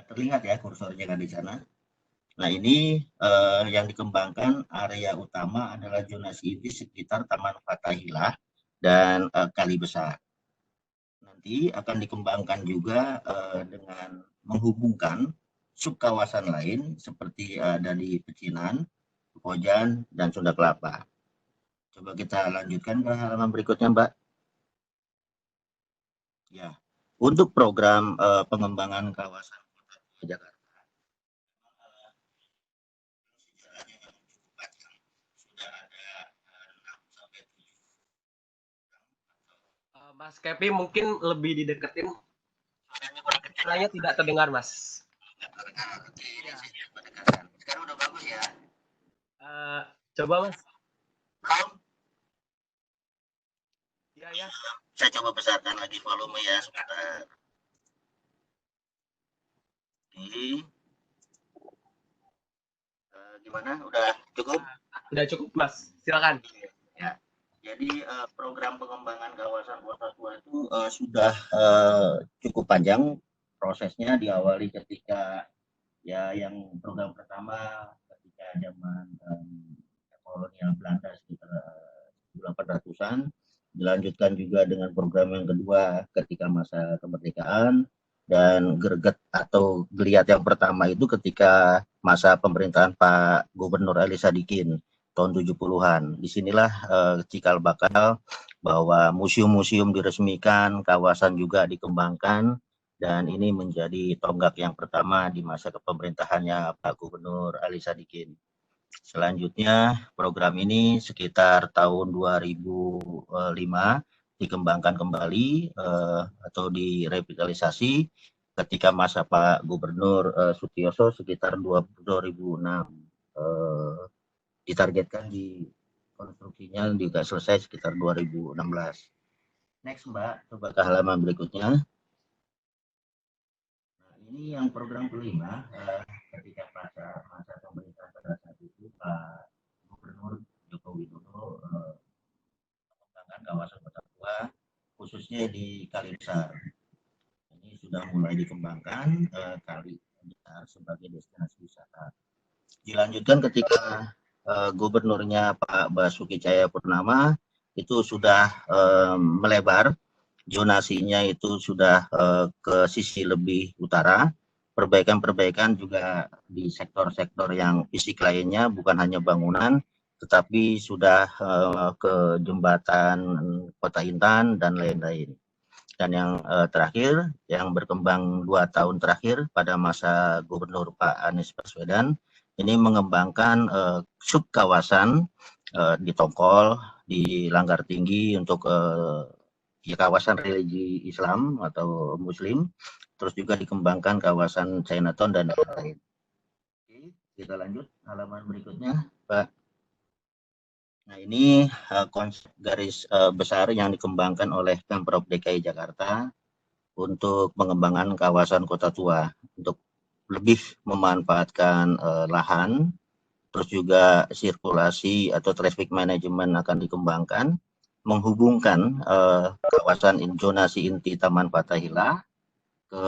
Terlihat ya kursornya kan di sana. Nah, ini yang dikembangkan area utama adalah zonasi inti sekitar Taman Fathahillah dan Kali Besar. Nanti akan dikembangkan juga dengan menghubungkan subkawasan lain seperti ada di Pecinan, Pekojan, dan Sunda Kelapa. Coba kita lanjutkan ke halaman berikutnya, Mbak. Ya, untuk program pengembangan kawasan kota Jakarta, sudah ada 6 sampai 7. Mas Kepi mungkin lebih dideketin. Suaranya tidak terdengar, Mas. Oke, ini saya pendekatan. Sekarang udah bagus ya. Coba, Mas. Belum? Ya. Saya coba besarkan lagi volume ya, sebentar. Oke. Gimana? Udah cukup? Udah cukup, Mas. Silakan. Ya. Jadi program pengembangan kawasan kota tua itu sudah cukup panjang prosesnya, diawali ketika ya yang program pertama ketika zaman kolonial Belanda sekitar 1800-an, dilanjutkan juga dengan program yang kedua ketika masa kemerdekaan, dan greget atau geliat yang pertama itu ketika masa pemerintahan Pak Gubernur Ali Sadikin tahun 70-an. Disinilah cikal bakal bahwa museum-museum diresmikan, kawasan juga dikembangkan, dan ini menjadi tonggak yang pertama di masa kepemerintahannya Pak Gubernur Ali Sadikin. Selanjutnya program ini sekitar tahun 2005 dikembangkan kembali atau direvitalisasi ketika masa Pak Gubernur Sutioso sekitar 2006. Ditargetkan di konstruksinya juga selesai sekitar 2016. Next Mbak, coba ke halaman berikutnya. Nah, ini yang program kelima ketika masa pemerintahan pada saat itu Pak Gubernur Joko Widodo mengembangkan kawasan kota tua khususnya di Kali Besar. Ini sudah mulai dikembangkan Kali Besar sebagai destinasi wisata. Dilanjutkan ketika gubernurnya Pak Basuki Cahayapurnama itu sudah melebar, zonasinya itu sudah ke sisi lebih utara. Perbaikan-perbaikan juga di sektor-sektor yang fisik lainnya, bukan hanya bangunan, tetapi sudah ke jembatan Kota Intan dan lain-lain. Dan yang terakhir, yang berkembang 2 tahun terakhir pada masa Gubernur Pak Anies Baswedan, ini mengembangkan subkawasan di Tongkol, di Langgar Tinggi untuk ya, kawasan religi Islam atau Muslim, terus juga dikembangkan kawasan Chinatown dan lain-lain. Oke, kita lanjut halaman berikutnya, Pak. Nah, ini konsep garis besar yang dikembangkan oleh Pemprov DKI Jakarta untuk pengembangan kawasan kota tua untuk lebih memanfaatkan lahan, terus juga sirkulasi atau traffic management akan dikembangkan, menghubungkan kawasan zonasi inti Taman Fathahillah ke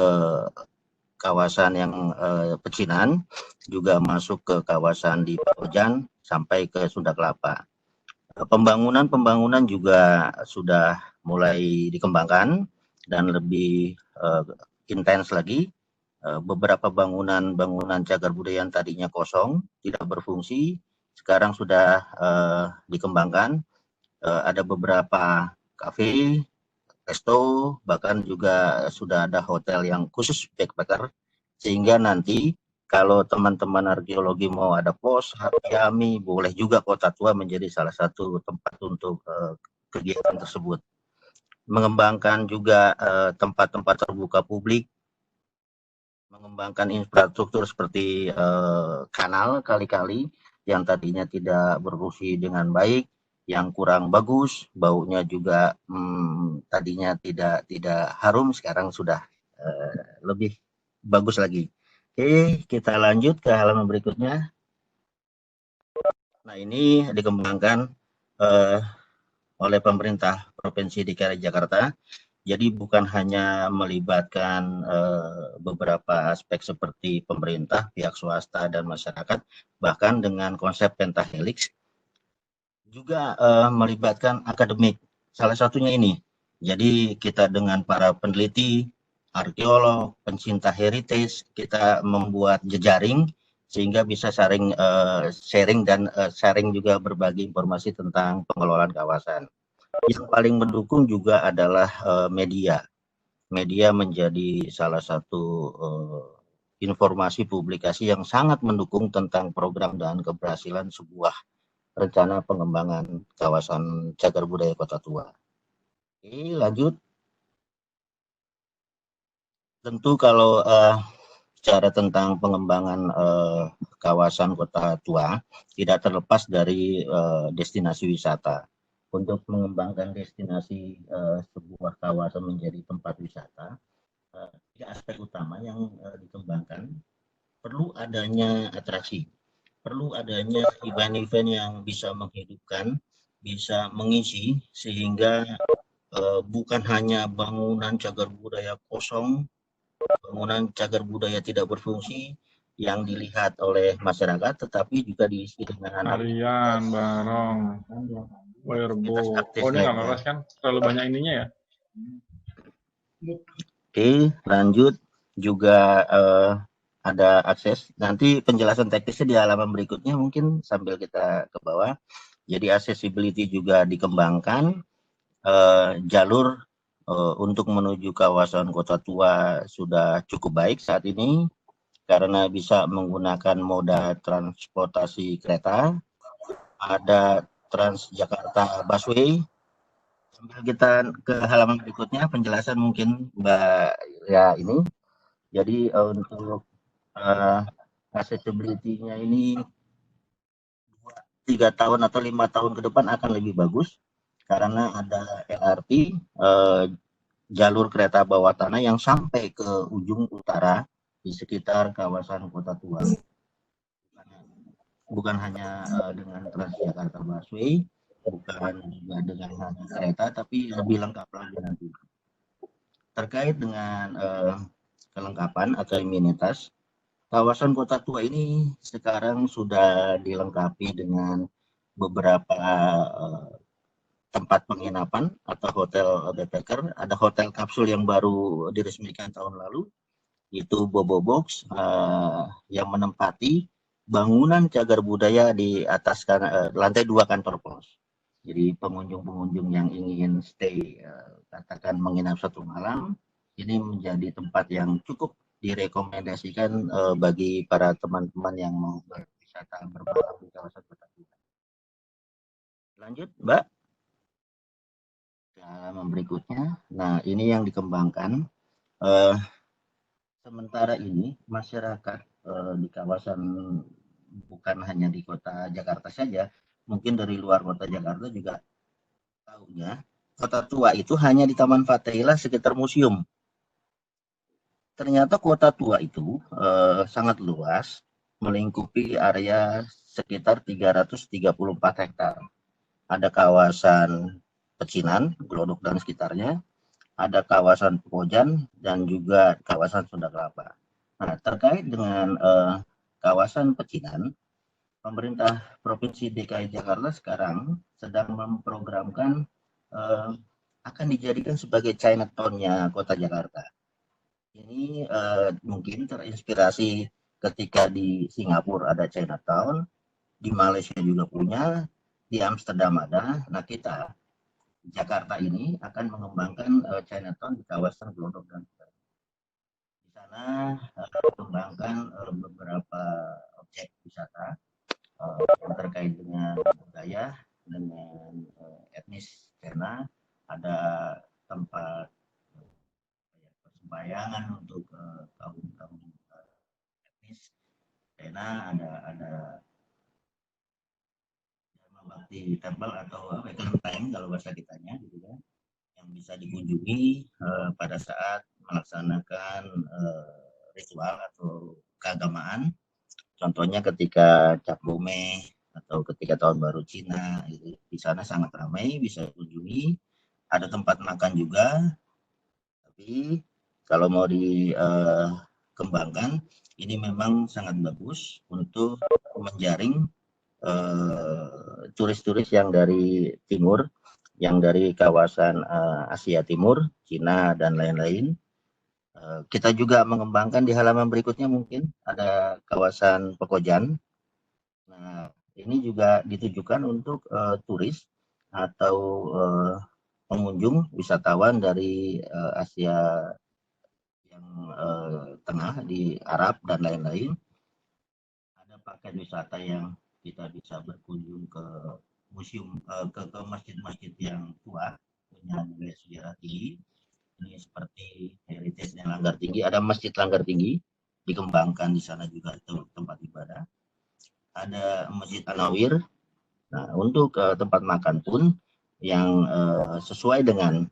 kawasan yang Pecinan, juga masuk ke kawasan di Pekojan sampai ke Sunda Kelapa. Pembangunan juga sudah mulai dikembangkan dan lebih intens lagi. Beberapa bangunan cagar budaya yang tadinya kosong, tidak berfungsi, sekarang sudah dikembangkan. Ada beberapa kafe, resto, bahkan juga sudah ada hotel yang khusus backpacker, sehingga nanti kalau teman-teman arkeologi mau ada pos, Harjami, boleh juga Kota Tua menjadi salah satu tempat untuk kegiatan tersebut. Mengembangkan juga tempat-tempat terbuka publik, mengembangkan infrastruktur seperti kanal, kali-kali yang tadinya tidak berfungsi dengan baik, yang kurang bagus, baunya juga tadinya tidak harum, sekarang sudah lebih bagus lagi. Oke, kita lanjut ke halaman berikutnya. Nah, ini dikembangkan oleh pemerintah Provinsi DKI Jakarta Jadi bukan hanya melibatkan beberapa aspek seperti pemerintah, pihak swasta, dan masyarakat, bahkan dengan konsep pentahelix juga melibatkan akademik. Salah satunya ini. Jadi kita dengan para peneliti, arkeolog, pencinta heritage, kita membuat jejaring sehingga bisa sharing dan sharing juga berbagi informasi tentang pengelolaan kawasan. Yang paling mendukung juga adalah media. Media menjadi salah satu informasi publikasi yang sangat mendukung tentang program dan keberhasilan sebuah rencana pengembangan kawasan cagar budaya Kota Tua. Oke, lanjut. Tentu kalau bicara tentang pengembangan kawasan Kota Tua tidak terlepas dari destinasi wisata. Untuk mengembangkan destinasi sebuah kawasan menjadi tempat wisata, tiga aspek utama yang dikembangkan. Perlu adanya atraksi, perlu adanya event-event yang bisa menghidupkan, bisa mengisi, sehingga bukan hanya bangunan cagar budaya kosong, bangunan cagar budaya tidak berfungsi yang dilihat oleh masyarakat, tetapi juga diisi dengan Harian, barong, werbo. Oh, ini nggak bebas kan? Terlalu banyak ininya ya? Oke, lanjut. Juga ada akses. Nanti penjelasan teknisnya di halaman berikutnya mungkin sambil kita ke bawah. Jadi accessibility juga dikembangkan. Jalur untuk menuju kawasan Kota Tua sudah cukup baik saat ini karena bisa menggunakan moda transportasi kereta. Ada Transjakarta Busway. Sambil kita ke halaman berikutnya, penjelasan mungkin Mbak ya ini. Jadi untuk accessibility-nya ini 3 tahun atau 5 tahun ke depan akan lebih bagus karena ada LRT, jalur kereta bawah tanah yang sampai ke ujung utara di sekitar kawasan Kota Tua. Bukan hanya dengan Transjakarta Busway, bukan juga dengan hanya kereta, tapi lebih lengkap lagi nanti. Terkait dengan kelengkapan atau amenitas, kawasan Kota Tua ini sekarang sudah dilengkapi dengan beberapa tempat penginapan atau hotel backpacker. Ada hotel kapsul yang baru diresmikan tahun lalu, itu Bobo Box, yang menempati bangunan cagar budaya di atas lantai 2 kantor pos. Jadi pengunjung-pengunjung yang ingin stay, katakan menginap 1 malam, ini menjadi tempat yang cukup direkomendasikan bagi para teman-teman yang mau berwisata bermalam di kawasan Kota Tua. Lanjut, Mbak. Ke halaman berikutnya. Nah, ini yang dikembangkan. Sementara ini masyarakat di kawasan bukan hanya di Kota Jakarta saja, mungkin dari luar Kota Jakarta juga tahunya Kota Tua itu hanya di Taman Fatehillah sekitar museum. Ternyata Kota Tua itu sangat luas, melingkupi area sekitar 334 hektar. Ada kawasan Pecinan, Glodok dan sekitarnya, ada kawasan Pekojan, dan juga kawasan Sunda Kelapa. Nah, terkait dengan kawasan Pecinan, pemerintah Provinsi DKI Jakarta sekarang sedang memprogramkan akan dijadikan sebagai Chinatown-nya Kota Jakarta. Ini mungkin terinspirasi ketika di Singapura ada Chinatown, di Malaysia juga punya, di Amsterdam ada. Nah, kita Jakarta ini akan mengembangkan Chinatown di kawasan Glodok dan di sana mengembangkan beberapa objek wisata yang terkait dengan budaya, dengan etnis China. Ada tempat persembayangan untuk kaum etnis China, ada bakti tempel atau kelenteng kalau bahasa kitanya gitu kan, yang bisa dikunjungi pada saat melaksanakan ritual atau keagamaan. Contohnya ketika Cap Gome atau ketika Tahun Baru Cina, gitu. Di sana sangat ramai, bisa dikunjungi. Ada tempat makan juga, Tapi kalau mau dikembangkan, ini memang sangat bagus untuk menjaring turis-turis yang dari timur, yang dari kawasan Asia Timur, Cina, dan lain-lain. Kita juga mengembangkan di halaman berikutnya mungkin ada kawasan Pekojan. Nah, ini juga ditujukan untuk turis atau pengunjung wisatawan dari Asia yang tengah, di Arab dan lain-lain. Ada paket wisata yang kita bisa berkunjung ke museum, ke masjid-masjid yang tua, punya nilai sejarah tinggi. Ini seperti heritage-nya Langgar Tinggi, ada Masjid Langgar Tinggi, dikembangkan di sana juga tempat ibadah. Ada Masjid An-Nawir. Nah, untuk tempat makan pun yang sesuai dengan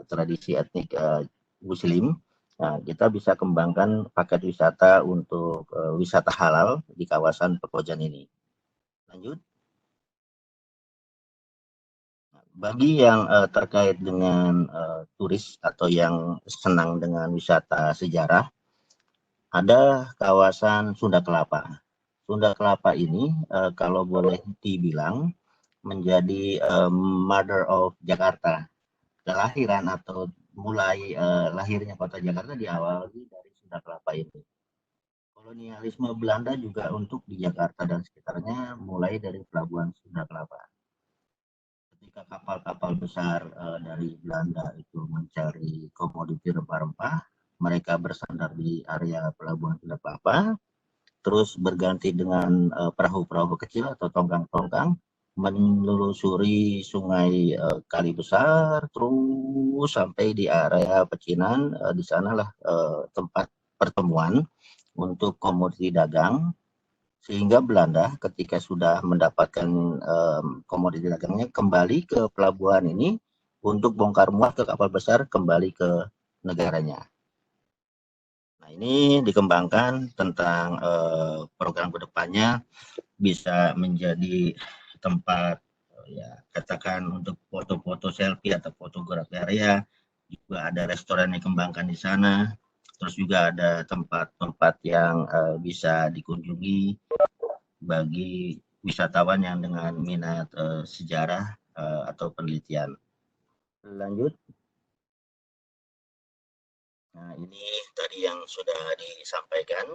tradisi etnik Muslim, nah, kita bisa kembangkan paket wisata untuk wisata halal di kawasan Pekojan ini. Lanjut. Bagi yang terkait dengan turis atau yang senang dengan wisata sejarah, ada kawasan Sunda Kelapa. Sunda Kelapa ini kalau boleh dibilang menjadi mother of Jakarta. Kelahiran atau mulai lahirnya kota Jakarta diawali dari Sunda Kelapa ini. Kolonialisme Belanda juga untuk di Jakarta dan sekitarnya mulai dari pelabuhan Sunda Kelapa. Ketika kapal-kapal besar dari Belanda itu mencari komoditi rempah-rempah, mereka bersandar di area pelabuhan Sunda Kelapa, terus berganti dengan perahu-perahu kecil atau tongkang-tongkang, menelusuri sungai Kali Besar, terus sampai di area pecinan. Di sanalah tempat pertemuan untuk komoditi dagang, sehingga Belanda ketika sudah mendapatkan komoditi dagangnya kembali ke pelabuhan ini untuk bongkar muat ke kapal besar kembali ke negaranya. Nah, ini dikembangkan tentang program kedepannya bisa menjadi tempat ya katakan untuk foto-foto selfie atau fotografi area. Juga ada restoran yang dikembangkan di sana. Terus juga ada tempat-tempat yang bisa dikunjungi bagi wisatawan yang dengan minat sejarah atau penelitian. Lanjut. Nah, ini tadi yang sudah disampaikan.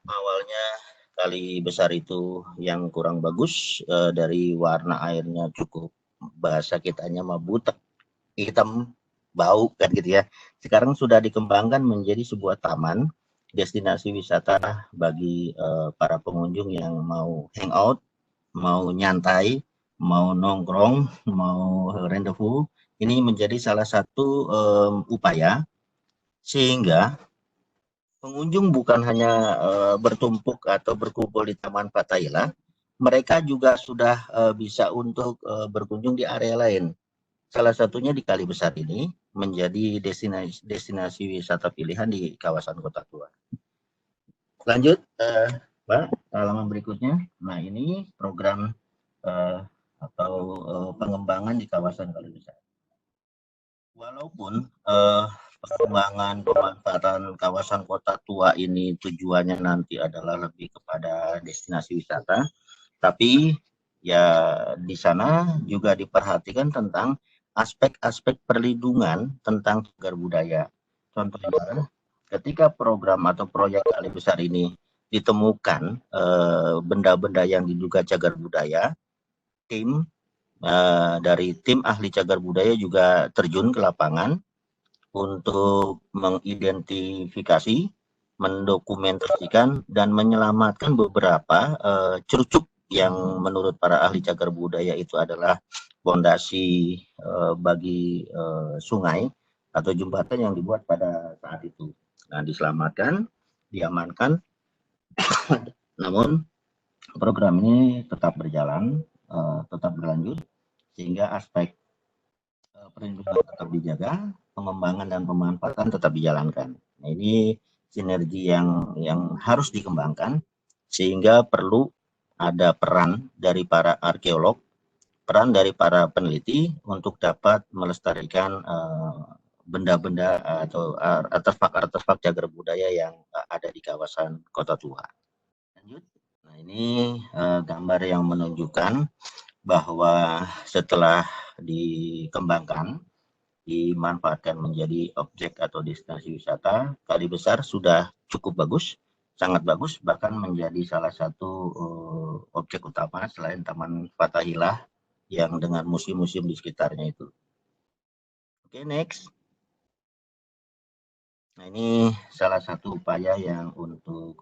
Awalnya Kali Besar itu yang kurang bagus, dari warna airnya cukup, bahasa kitanya mah butek, hitam, bau kan gitu ya. Sekarang sudah dikembangkan menjadi sebuah taman, destinasi wisata bagi para pengunjung yang mau hangout, mau nyantai, mau nongkrong, mau rendezvous. Ini menjadi salah satu upaya sehingga pengunjung bukan hanya bertumpuk atau berkumpul di Taman Fatahillah, mereka juga sudah bisa untuk berkunjung di area lain. Salah satunya di Kali Besar ini menjadi destinasi wisata pilihan di kawasan Kota Tua. Lanjut, Pak, halaman berikutnya. Nah, ini program atau pengembangan di kawasan Kali Besar. Walaupun pengembangan pemanfaatan kawasan Kota Tua ini tujuannya nanti adalah lebih kepada destinasi wisata, tapi ya di sana juga diperhatikan tentang aspek-aspek perlindungan tentang cagar budaya. Contohnya, ketika program atau proyek Kali Besar ini ditemukan benda-benda yang diduga cagar budaya, tim dari tim ahli cagar budaya juga terjun ke lapangan untuk mengidentifikasi, mendokumentasikan, dan menyelamatkan beberapa cerucuk yang menurut para ahli cagar budaya itu adalah fondasi bagi sungai atau jembatan yang dibuat pada saat itu. Nah, diselamatkan, diamankan, namun program ini tetap berjalan, tetap berlanjut, sehingga aspek perlindungan tetap dijaga, pengembangan dan pemanfaatan tetap dijalankan. Nah, ini sinergi yang harus dikembangkan, sehingga perlu ada peran dari para arkeolog, peran dari para peneliti untuk dapat melestarikan benda-benda atau artefak-artefak cagar budaya yang ada di kawasan Kota Tua. Lanjut. Nah, ini gambar yang menunjukkan bahwa setelah dikembangkan, dimanfaatkan menjadi objek atau destinasi wisata, Kali Besar sudah cukup bagus, sangat bagus, bahkan menjadi salah satu objek utama selain Taman Fathahillah yang dengan museum-museum di sekitarnya itu. Oke, next. Nah, ini salah satu upaya yang untuk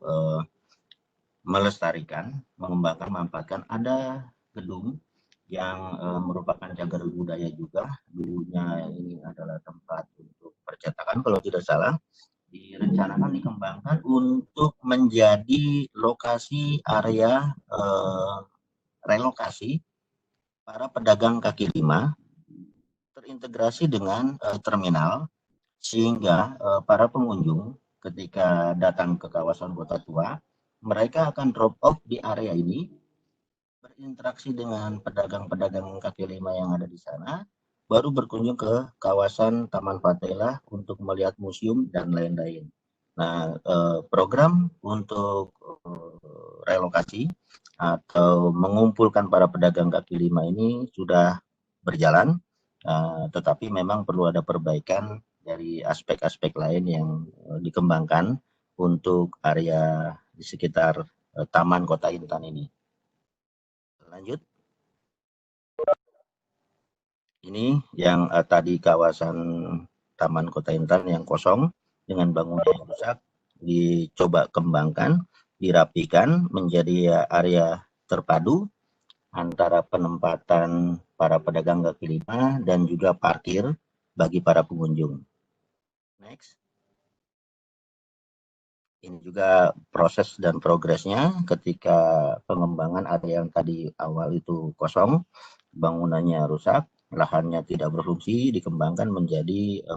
melestarikan, mengembangkan, memanfaatkan. Ada gedung yang merupakan cagar budaya juga. Dulunya ini adalah tempat untuk percetakan kalau tidak salah. Direncanakan dikembangkan untuk menjadi lokasi area relokasi para pedagang kaki lima, terintegrasi dengan terminal, sehingga para pengunjung ketika datang ke kawasan Kota Tua, mereka akan drop off di area ini, berinteraksi dengan pedagang-pedagang kaki lima yang ada di sana, baru berkunjung ke kawasan Taman Fathahillah untuk melihat museum dan lain-lain. Nah, program untuk relokasi atau mengumpulkan para pedagang kaki lima ini sudah berjalan, tetapi memang perlu ada perbaikan dari aspek-aspek lain yang dikembangkan untuk area di sekitar Taman Kota Intan ini. Lanjut. Ini yang tadi kawasan Taman Kota Intan yang kosong dengan bangunan yang rusak, dicoba kembangkan, dirapikan menjadi area terpadu antara penempatan para pedagang kaki lima dan juga parkir bagi para pengunjung. Next. Ini juga proses dan progresnya ketika pengembangan area yang tadi awal itu kosong, bangunannya rusak, lahannya tidak berfungsi, dikembangkan menjadi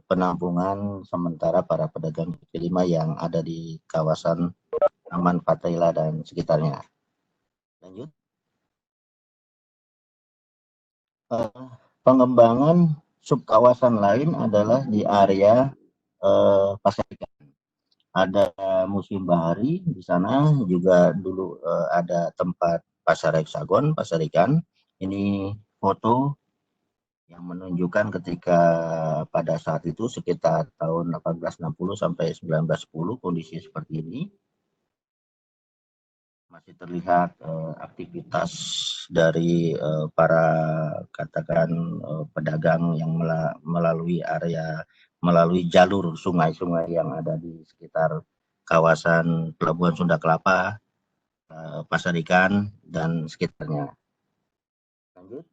penampungan sementara para pedagang kaki lima yang ada di kawasan Taman Fathahillah dan sekitarnya. Lanjut. Pengembangan subkawasan lain adalah di area Pasar Ikan. Ada Museum Bahari di sana, juga dulu ada tempat pasar heksagon, pasar ikan. Ini foto yang menunjukkan ketika pada saat itu sekitar tahun 1860 sampai 1910 kondisi seperti ini. Masih terlihat aktivitas dari para katakan pedagang yang melalui jalur sungai-sungai yang ada di sekitar kawasan Pelabuhan Sunda Kelapa, Pasar Ikan, dan sekitarnya. Lanjut.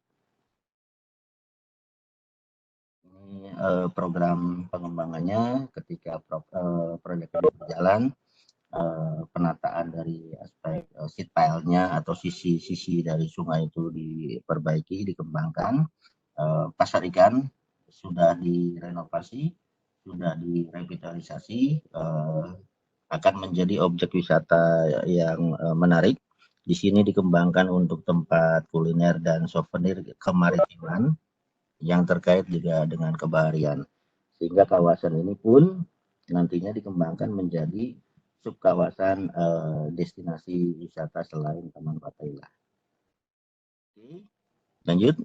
Ini program pengembangannya ketika proyek ini berjalan, penataan dari aspek seat pile-nya atau sisi-sisi dari sungai itu diperbaiki, dikembangkan. Pasar Ikan sudah direnovasi, sudah direvitalisasi, akan menjadi objek wisata yang menarik. Di sini dikembangkan untuk tempat kuliner dan souvenir kemaritiman yang terkait juga dengan kebaharian. Sehingga kawasan ini pun nantinya dikembangkan menjadi subkawasan destinasi wisata selain Taman Fathahillah. Oke, lanjut.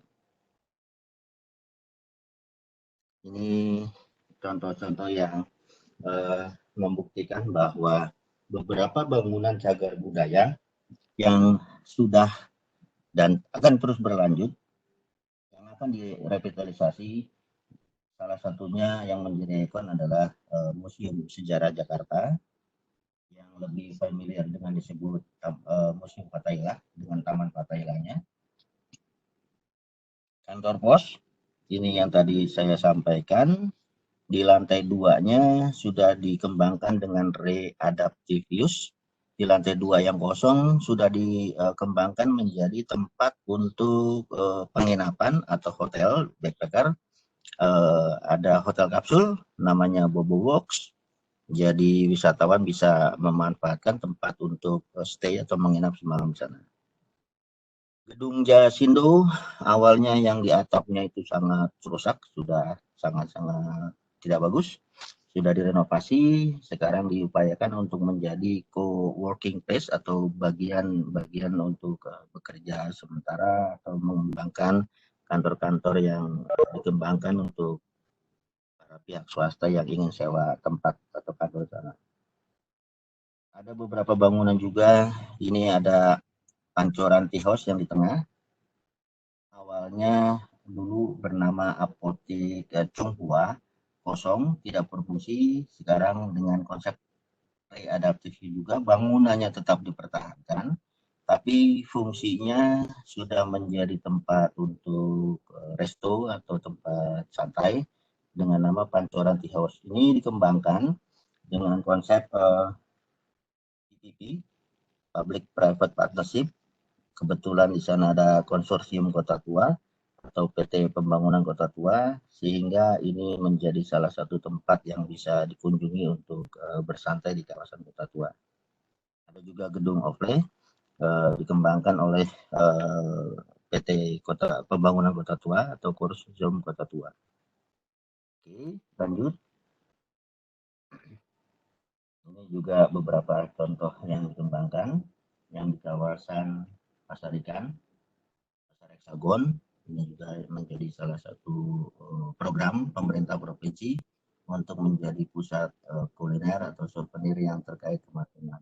Ini contoh-contoh yang membuktikan bahwa beberapa bangunan cagar budaya yang sudah dan akan terus berlanjut, yang akan direvitalisasi, salah satunya yang menjadi ikon adalah Museum Sejarah Jakarta, yang lebih familiar dengan disebut Museum Fathahillah dengan Taman Fathahillahnya. Kantor pos, ini yang tadi saya sampaikan, di lantai 2-nya sudah dikembangkan dengan readaptive use. Di lantai 2 yang kosong sudah dikembangkan menjadi tempat untuk penginapan atau hotel backpacker. Ada hotel kapsul namanya Bobo Box. Jadi wisatawan bisa memanfaatkan tempat untuk stay atau menginap semalam di sana. Gedung Jasindo awalnya yang di atapnya itu sangat rusak, sudah sangat-sangat tidak bagus, sudah direnovasi, sekarang diupayakan untuk menjadi co-working place atau bagian untuk bekerja sementara atau mengembangkan kantor-kantor yang dikembangkan untuk para pihak swasta yang ingin sewa tempat atau kantor sana. Ada beberapa bangunan juga, ini ada Pancoran Tea House yang di tengah. Awalnya dulu bernama Apotek Chonghua, kosong, tidak berfungsi. Sekarang dengan konsep readaptif juga, bangunannya tetap dipertahankan, tapi fungsinya sudah menjadi tempat untuk resto atau tempat santai dengan nama Pancoran Tea House. Ini dikembangkan dengan konsep PPP, Public Private Partnership. Kebetulan di sana ada konsorsium Kota Tua atau PT Pembangunan Kota Tua, sehingga ini menjadi salah satu tempat yang bisa dikunjungi untuk bersantai di kawasan Kota Tua. Ada juga gedung Ofle dikembangkan oleh PT Pembangunan Kota Tua atau konsorsium Kota Tua. Oke, lanjut. Ini juga beberapa contoh yang dikembangkan yang di kawasan Pasar Ikan, Pasar Heksagon. Ini juga menjadi salah satu program pemerintah provinsi untuk menjadi pusat kuliner atau souvenir yang terkait kematangan.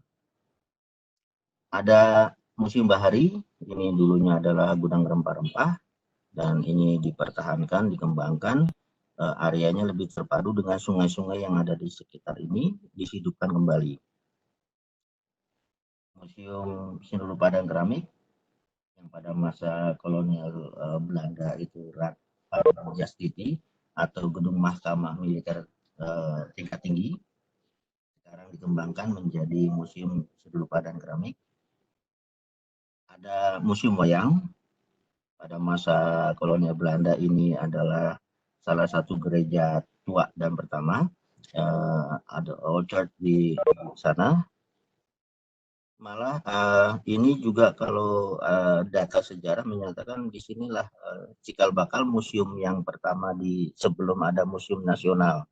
Ada Museum Bahari, ini dulunya adalah gudang rempah-rempah dan ini dipertahankan, dikembangkan. Areanya lebih terpadu dengan sungai-sungai yang ada di sekitar ini, dihidupkan kembali. Museum Sindulu Padang Keramik yang pada masa kolonial Belanda itu Justiti atau gedung mahkamah militer tingkat tinggi, sekarang dikembangkan menjadi Museum Sindulu Padang Keramik. Ada Museum Wayang, pada masa kolonial Belanda ini adalah salah satu gereja tua dan pertama, ada Old Church di sana. Malah ini juga kalau data sejarah menyatakan di sinilah cikal bakal museum yang pertama sebelum ada Museum Nasional.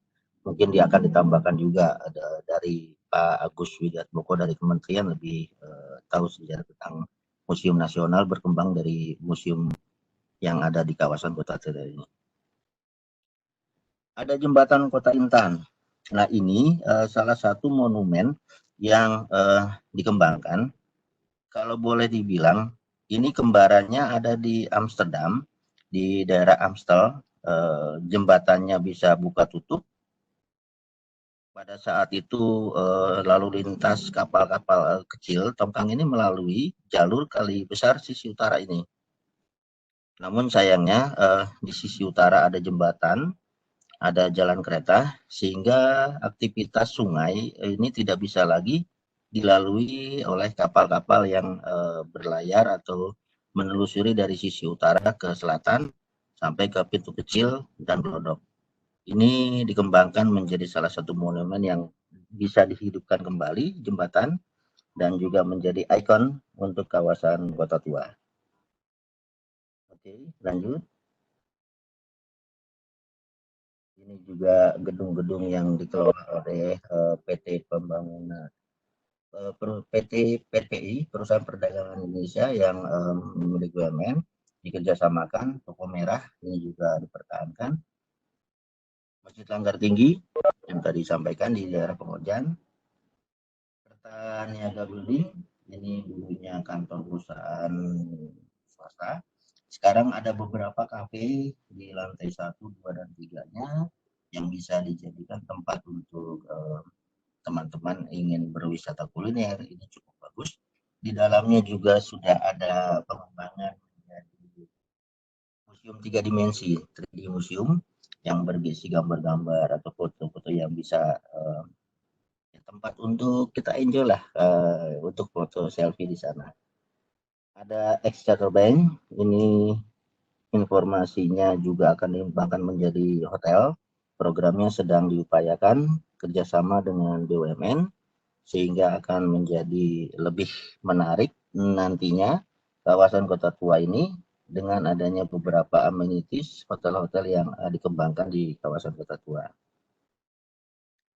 Mungkin dia akan ditambahkan juga dari Pak Agus Widiatmoko dari Kementerian lebih tahu sejarah tentang Museum Nasional berkembang dari museum yang ada di kawasan Kota Tua ini. Ada Jembatan Kota Intan. Nah ini salah satu monumen yang dikembangkan. Kalau boleh dibilang, ini kembarannya ada di Amsterdam, di daerah Amstel. Jembatannya bisa buka tutup. Pada saat itu lalu lintas kapal-kapal kecil tongkang ini melalui jalur Kali Besar sisi utara ini. Namun sayangnya di sisi utara ada jembatan, ada jalan kereta, sehingga aktivitas sungai ini tidak bisa lagi dilalui oleh kapal-kapal yang berlayar atau menelusuri dari sisi utara ke selatan sampai ke Pintu Kecil dan Glodok. Ini dikembangkan menjadi salah satu monumen yang bisa dihidupkan kembali, jembatan, dan juga menjadi ikon untuk kawasan Kota Tua. Oke, lanjut. Ini juga gedung-gedung yang dikelola oleh PT Pembangunan PT PPI, Perusahaan Perdagangan Indonesia yang milik BUMN, dikerjasamakan. Toko Merah ini juga dipertahankan. Masjid Langgar Tinggi yang tadi disampaikan di daerah Pengojan. Pertaniaga Building, ini dulunya kantor perusahaan swasta. Sekarang ada beberapa kafe di lantai 1, 2, dan 3-nya yang bisa dijadikan tempat untuk teman-teman ingin berwisata kuliner. Ini cukup bagus. Di dalamnya juga sudah ada pengembangan menjadi museum 3 dimensi, 3D museum, yang berisi gambar-gambar atau foto-foto yang bisa tempat untuk kita enjoy lah untuk foto selfie di sana. Ada Exchange Bank, ini informasinya juga akan dikembangkan menjadi hotel. Programnya sedang diupayakan kerjasama dengan BUMN, sehingga akan menjadi lebih menarik nantinya kawasan Kota Tua ini dengan adanya beberapa amenities hotel-hotel yang dikembangkan di kawasan Kota Tua.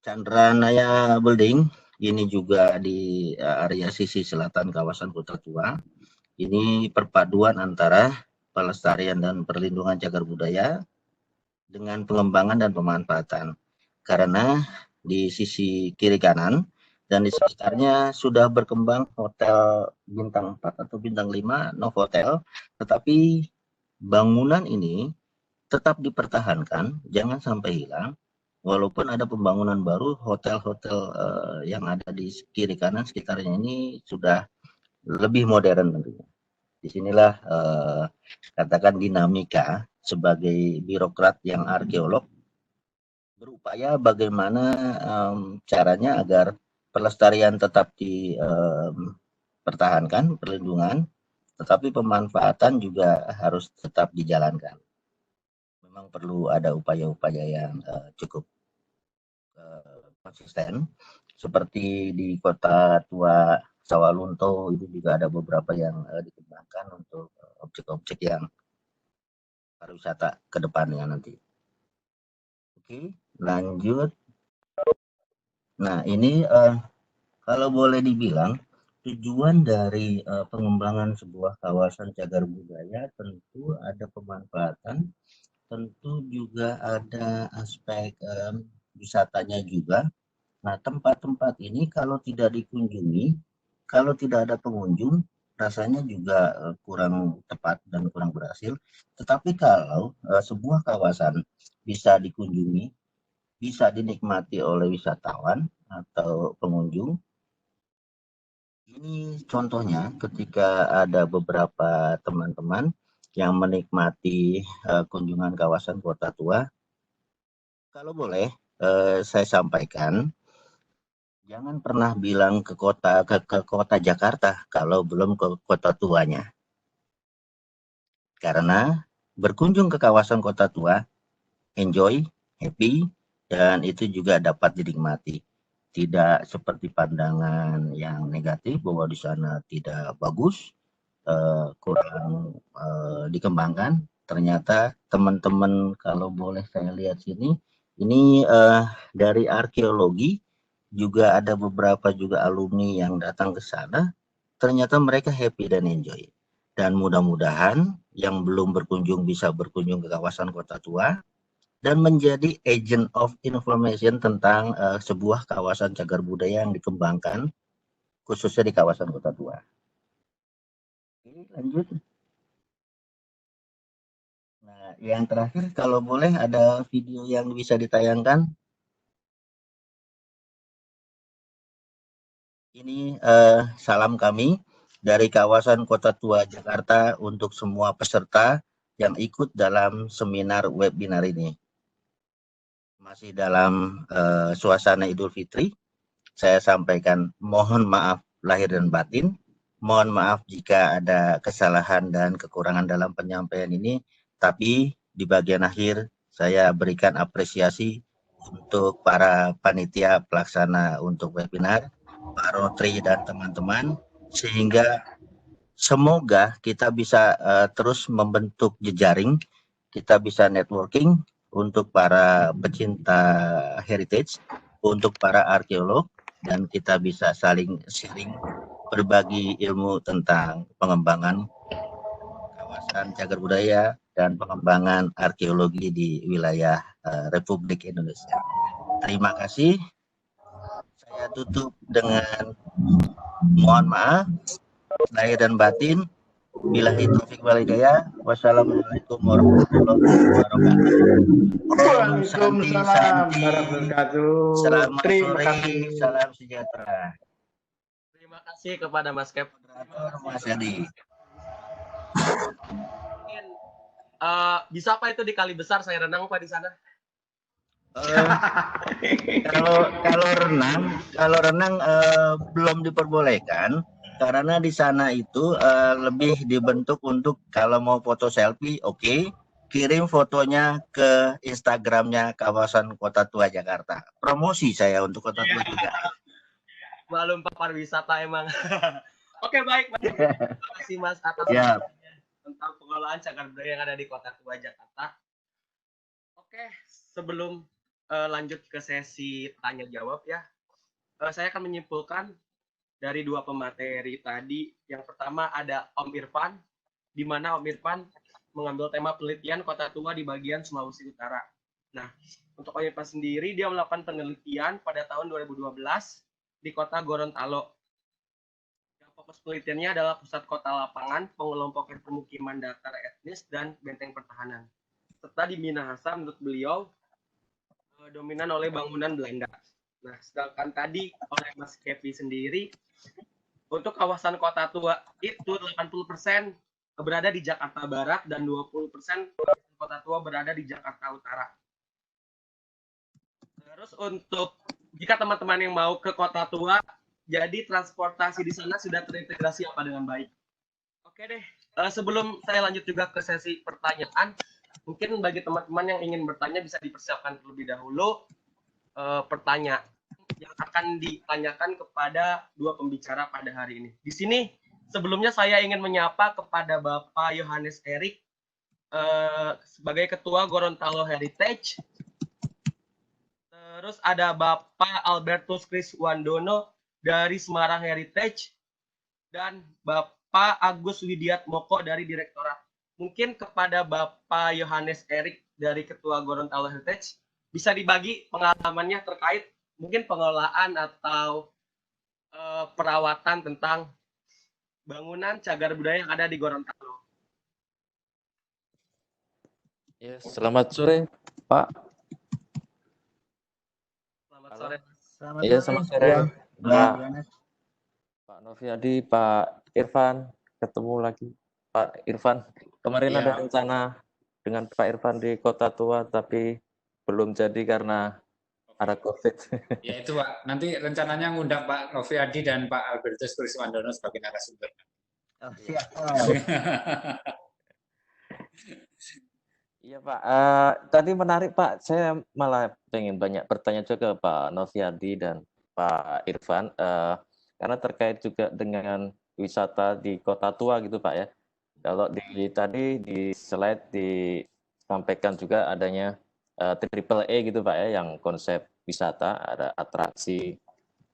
Chandranaya Building ini juga di area sisi selatan kawasan Kota Tua. Ini perpaduan antara pelestarian dan perlindungan cagar budaya dengan pengembangan dan pemanfaatan. Karena di sisi kiri kanan dan di sekitarnya sudah berkembang hotel bintang 4 atau bintang 5, Novotel, tetapi bangunan ini tetap dipertahankan, jangan sampai hilang. Walaupun ada pembangunan baru, hotel-hotel yang ada di kiri kanan sekitarnya ini sudah lebih modern tentunya. Disinilah katakan dinamika sebagai birokrat yang arkeolog berupaya bagaimana caranya agar pelestarian tetap dipertahankan, perlindungan, tetapi pemanfaatan juga harus tetap dijalankan. Memang perlu ada upaya-upaya yang cukup konsisten, seperti di Kota Tua Sawalunto itu juga ada beberapa yang dikembangkan untuk objek-objek yang pariwisata ke depannya nanti. Oke, lanjut. Nah, ini kalau boleh dibilang tujuan dari pengembangan sebuah kawasan cagar budaya tentu ada pemanfaatan, tentu juga ada aspek wisatanya juga. Nah, tempat-tempat ini kalau tidak dikunjungi, kalau tidak ada pengunjung, rasanya juga kurang tepat dan kurang berhasil. Tetapi kalau sebuah kawasan bisa dikunjungi, bisa dinikmati oleh wisatawan atau pengunjung. Ini contohnya ketika ada beberapa teman-teman yang menikmati kunjungan kawasan Kota Tua. Kalau boleh saya sampaikan, jangan pernah bilang ke kota Jakarta kalau belum ke Kota Tuanya. Karena berkunjung ke kawasan Kota Tua, enjoy, happy, dan itu juga dapat dinikmati. Tidak seperti pandangan yang negatif bahwa di sana tidak bagus, kurang dikembangkan. Ternyata teman-teman kalau boleh saya lihat sini, ini dari arkeologi juga ada beberapa juga alumni yang datang ke sana. Ternyata mereka happy dan enjoy. Dan mudah-mudahan yang belum berkunjung bisa berkunjung ke kawasan Kota Tua dan menjadi agent of information tentang sebuah kawasan cagar budaya yang dikembangkan khususnya di kawasan Kota Tua. Oke, lanjut. Nah, yang terakhir kalau boleh ada video yang bisa ditayangkan. Ini salam kami dari kawasan Kota Tua Jakarta untuk semua peserta yang ikut dalam seminar webinar ini. Masih dalam suasana Idul Fitri, saya sampaikan mohon maaf lahir dan batin. Mohon maaf jika ada kesalahan dan kekurangan dalam penyampaian ini, tapi di bagian akhir saya berikan apresiasi untuk para panitia pelaksana untuk webinar, Pak Rotri dan teman-teman, sehingga semoga kita bisa terus membentuk jejaring, kita bisa networking untuk para pecinta heritage, untuk para arkeolog, dan kita bisa saling sharing, berbagi ilmu tentang pengembangan kawasan cagar budaya dan pengembangan arkeologi di wilayah Republik Indonesia. Terima kasih. Saya tutup dengan mohon maaf lahir dan batin. Billahi taufik wal hidayah. Wassalamualaikum warahmatullahi wabarakatuh. Waalaikumsalam warahmatullahi wabarakatuh. Selamat Terima sore, kasih. salam sejahtera. Terima kasih kepada Mas Kep. Moderator Mas Adi. Mungkin bisa apa itu di Kali Besar saya renang Pak di sana? Kalau renang belum diperbolehkan karena di sana itu lebih dibentuk untuk kalau mau foto selfie, oke, kirim fotonya ke Instagramnya kawasan Kota Tua Jakarta. Promosi saya untuk Kota Tua juga. Malum Pak pariwisata emang. Oke, baik. Terima kasih Mas atas Siap. penjelasannya tentang pengelolaan cagar budaya yang ada di Kota Tua Jakarta. Oke, sebelum lanjut ke sesi tanya jawab ya, saya akan menyimpulkan dari dua pemateri tadi. Yang pertama ada Om Irfan, di mana Om Irfan mengambil tema penelitian Kota Tua di bagian Sulawesi Utara. Nah, untuk Om Irfan sendiri, dia melakukan penelitian pada tahun 2012 di Kota Gorontalo. Yang fokus penelitiannya adalah pusat kota lapangan, pengelompokan pemukiman datar etnis, dan benteng pertahanan. Serta di Minahasa, menurut beliau, dominan oleh bangunan Belanda. Nah, sedangkan tadi oleh Mas Kevi sendiri, untuk kawasan Kota Tua itu 80% berada di Jakarta Barat dan 20% Kota Tua berada di Jakarta Utara. Terus untuk jika teman-teman yang mau ke Kota Tua, jadi transportasi di sana sudah terintegrasi apa dengan baik. Oke deh, sebelum saya lanjut juga ke sesi pertanyaan, mungkin bagi teman-teman yang ingin bertanya bisa dipersiapkan terlebih dahulu pertanyaan yang akan ditanyakan kepada dua pembicara pada hari ini. Di sini sebelumnya saya ingin menyapa kepada Bapak Yohanes Erik sebagai Ketua Gorontalo Heritage. Terus ada Bapak Albertus Kriswandono dari Semarang Heritage dan Bapak Agus Widiat Moko dari Direktorat. Mungkin kepada Bapak Yohanes Erik dari Ketua Gorontalo Heritage bisa dibagi pengalamannya terkait mungkin pengelolaan atau perawatan tentang bangunan cagar budaya yang ada di Gorontalo. Ya, selamat sore, Pak. Selamat sore. Iya, selamat sore, Pak Noviadi, Pak Irfan. Ketemu lagi, Pak Irfan. Kemarin Iya. ada rencana dengan Pak Irfan di Kota Tua, tapi belum jadi karena ada COVID. Ya itu Pak, nanti rencananya ngundang Pak Noviadi dan Pak Albertus Kriswandono sebagai narasumber. Oh, siap. Iya Pak, tadi menarik Pak, saya malah pengen banyak bertanya juga ke Pak Noviadi dan Pak Irfan, karena terkait juga dengan wisata di Kota Tua gitu Pak ya. Kalau tadi di slide disampaikan juga adanya triple E gitu Pak ya, yang konsep wisata, ada atraksi,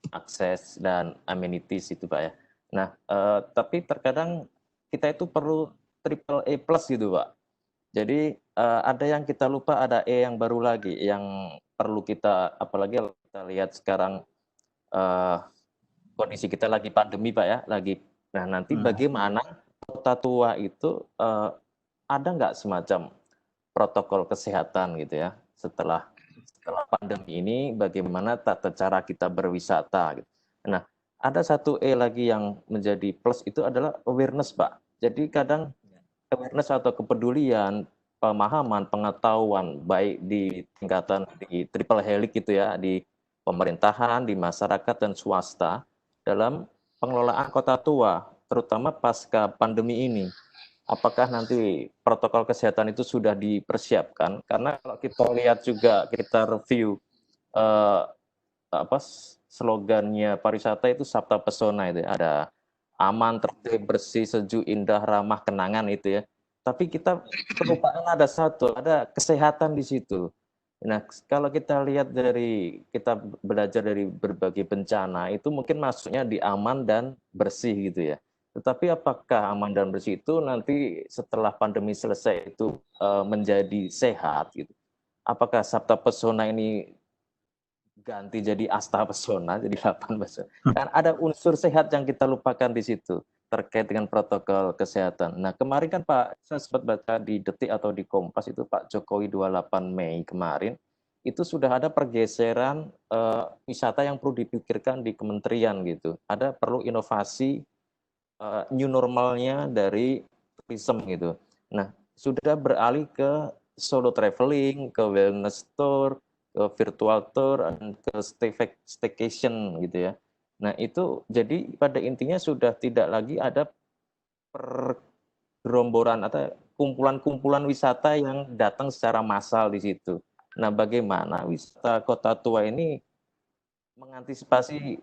akses, dan amenities itu Pak ya. Nah, tapi terkadang kita itu perlu triple E plus gitu Pak. Jadi ada yang kita lupa, ada E yang baru lagi yang perlu kita, apalagi kalau kita lihat sekarang kondisi kita lagi pandemi Pak ya, nah nanti bagaimana Kota Tua itu ada nggak semacam protokol kesehatan gitu ya setelah pandemi ini, bagaimana tata cara kita berwisata gitu. Nah, ada satu E lagi yang menjadi plus itu adalah awareness Pak. Jadi kadang awareness atau kepedulian, pemahaman, pengetahuan baik di tingkatan di triple helix gitu ya, di pemerintahan, di masyarakat dan swasta dalam pengelolaan Kota Tua, terutama pasca pandemi ini. Apakah nanti protokol kesehatan itu sudah dipersiapkan? Karena kalau kita lihat juga, kita review slogannya pariwisata itu Sabta Pesona itu ya. Ada aman, tertib, bersih, sejuk, indah, ramah, kenangan itu ya. Tapi kita kelupaan ada satu, ada kesehatan di situ. Nah, kalau kita lihat kita belajar dari berbagai bencana, itu mungkin masuknya di aman dan bersih gitu ya. Tetapi apakah aman dan bersih itu nanti setelah pandemi selesai itu menjadi sehat gitu? Apakah Sabta Pesona ini ganti jadi Asta Pesona, jadi 8 Pesona? Kan ada unsur sehat yang kita lupakan di situ terkait dengan protokol kesehatan. Nah, kemarin kan Pak, saya sempat baca di Detik atau di Kompas itu Pak Jokowi 28 Mei kemarin, itu sudah ada pergeseran wisata yang perlu dipikirkan di kementerian gitu. Ada perlu inovasi new normalnya dari tourism gitu. Nah, sudah beralih ke solo traveling, ke wellness tour, ke virtual tour, dan ke staycation gitu ya. Nah, itu jadi pada intinya sudah tidak lagi ada pergerombolan atau kumpulan-kumpulan wisata yang datang secara massal di situ. Nah, bagaimana wisata Kota Tua ini mengantisipasi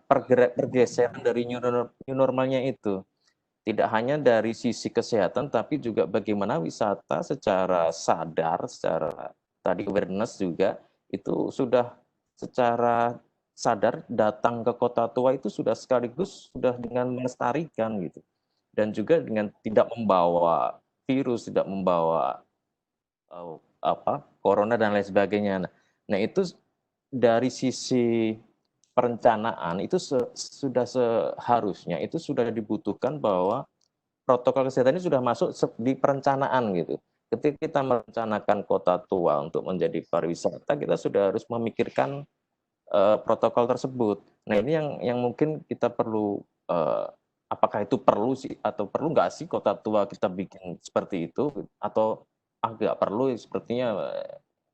pergeseran dari new normalnya itu. Tidak hanya dari sisi kesehatan, tapi juga bagaimana wisata secara sadar, secara tadi awareness juga, itu sudah secara sadar datang ke kota tua itu sudah sekaligus sudah dengan melestarikan gitu. Dan juga dengan tidak membawa virus, tidak membawa corona dan lain sebagainya. Nah itu dari sisi perencanaan itu sudah seharusnya itu sudah dibutuhkan bahwa protokol kesehatan ini sudah masuk di perencanaan gitu. Ketika kita merencanakan kota tua untuk menjadi pariwisata, kita sudah harus memikirkan protokol tersebut. Nah ini yang mungkin kita perlu apakah itu perlu sih atau perlu nggak sih kota tua kita bikin seperti itu atau nggak perlu sepertinya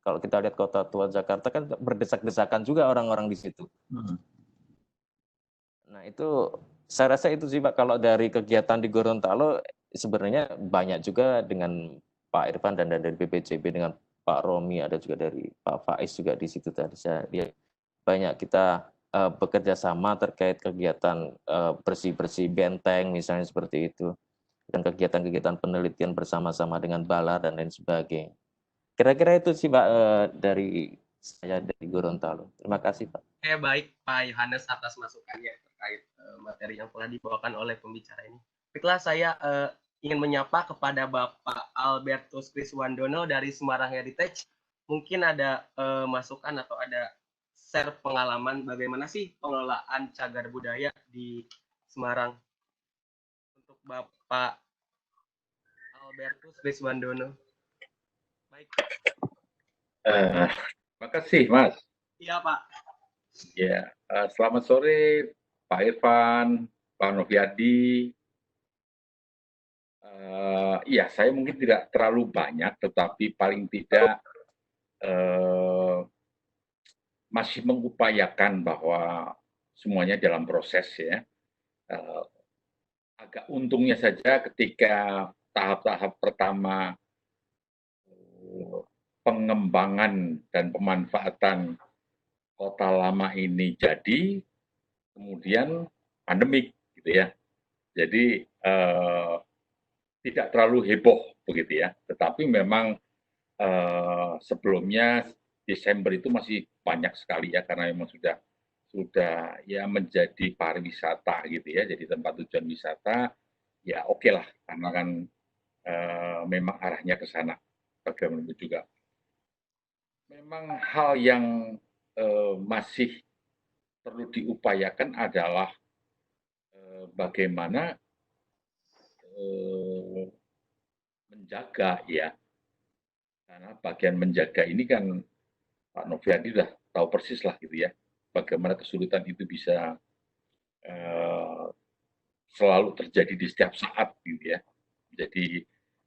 kalau kita lihat kota tua Jakarta kan berdesak-desakan juga orang-orang di situ. Nah itu saya rasa itu sih Pak, kalau dari kegiatan di Gorontalo sebenarnya banyak juga dengan Pak Irfan dan dari BPJB dengan Pak Romi, ada juga dari Pak Faiz juga di situ tadi saya lihat banyak kita bekerja sama terkait kegiatan bersih-bersih benteng misalnya seperti itu dan kegiatan-kegiatan penelitian bersama-sama dengan Balar dan lain sebagainya. Kira-kira itu sih Pak dari saya dari Gorontalo. Terima kasih Pak. Baik Pak Yohanes atas masukannya terkait materi yang telah dibawakan oleh pembicara ini. Baiklah, saya ingin menyapa kepada Bapak Albertus Kriswandono dari Semarang Heritage. Mungkin ada masukan atau ada share pengalaman bagaimana sih pengelolaan cagar budaya di Semarang untuk Bapak Albertus Kriswandono. Baik. Terima kasih, Mas. Iya, Pak. Ya, selamat sore, Pak Irfan, Pak Noviadi. Ya, saya mungkin tidak terlalu banyak, tetapi paling tidak masih mengupayakan bahwa semuanya dalam proses ya. Agak untungnya saja ketika tahap-tahap pertama pengembangan dan pemanfaatan kota lama ini jadi, kemudian pandemik gitu ya. Jadi tidak terlalu heboh begitu ya. Tetapi memang sebelumnya Desember itu masih banyak sekali ya karena memang sudah ya menjadi pariwisata gitu ya. Jadi tempat tujuan wisata ya oke lah karena kan memang arahnya ke sana. Bagaimanapun juga. Memang hal yang masih perlu diupayakan adalah bagaimana menjaga ya, karena bagian menjaga ini kan Pak Noviadi sudah tahu persis lah gitu ya, bagaimana kesulitan itu bisa selalu terjadi di setiap saat gitu ya. Jadi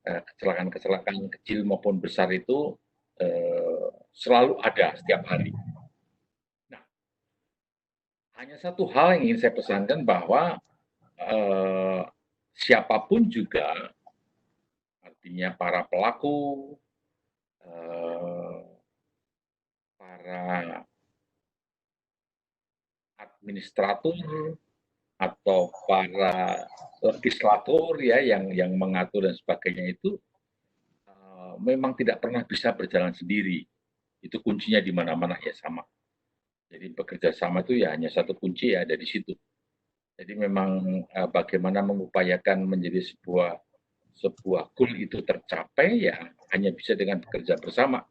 kecelakaan-kecelakaan kecil maupun besar itu selalu ada setiap hari. Nah, hanya satu hal yang ingin saya pesankan bahwa siapapun juga, artinya para pelaku, para administrator atau para legislator ya yang mengatur dan sebagainya itu memang tidak pernah bisa berjalan sendiri. Itu kuncinya di mana-mana ya sama. Jadi bekerja sama itu ya hanya satu kunci ya ada di situ. Jadi memang bagaimana mengupayakan menjadi sebuah goal itu tercapai ya hanya bisa dengan bekerja bersama.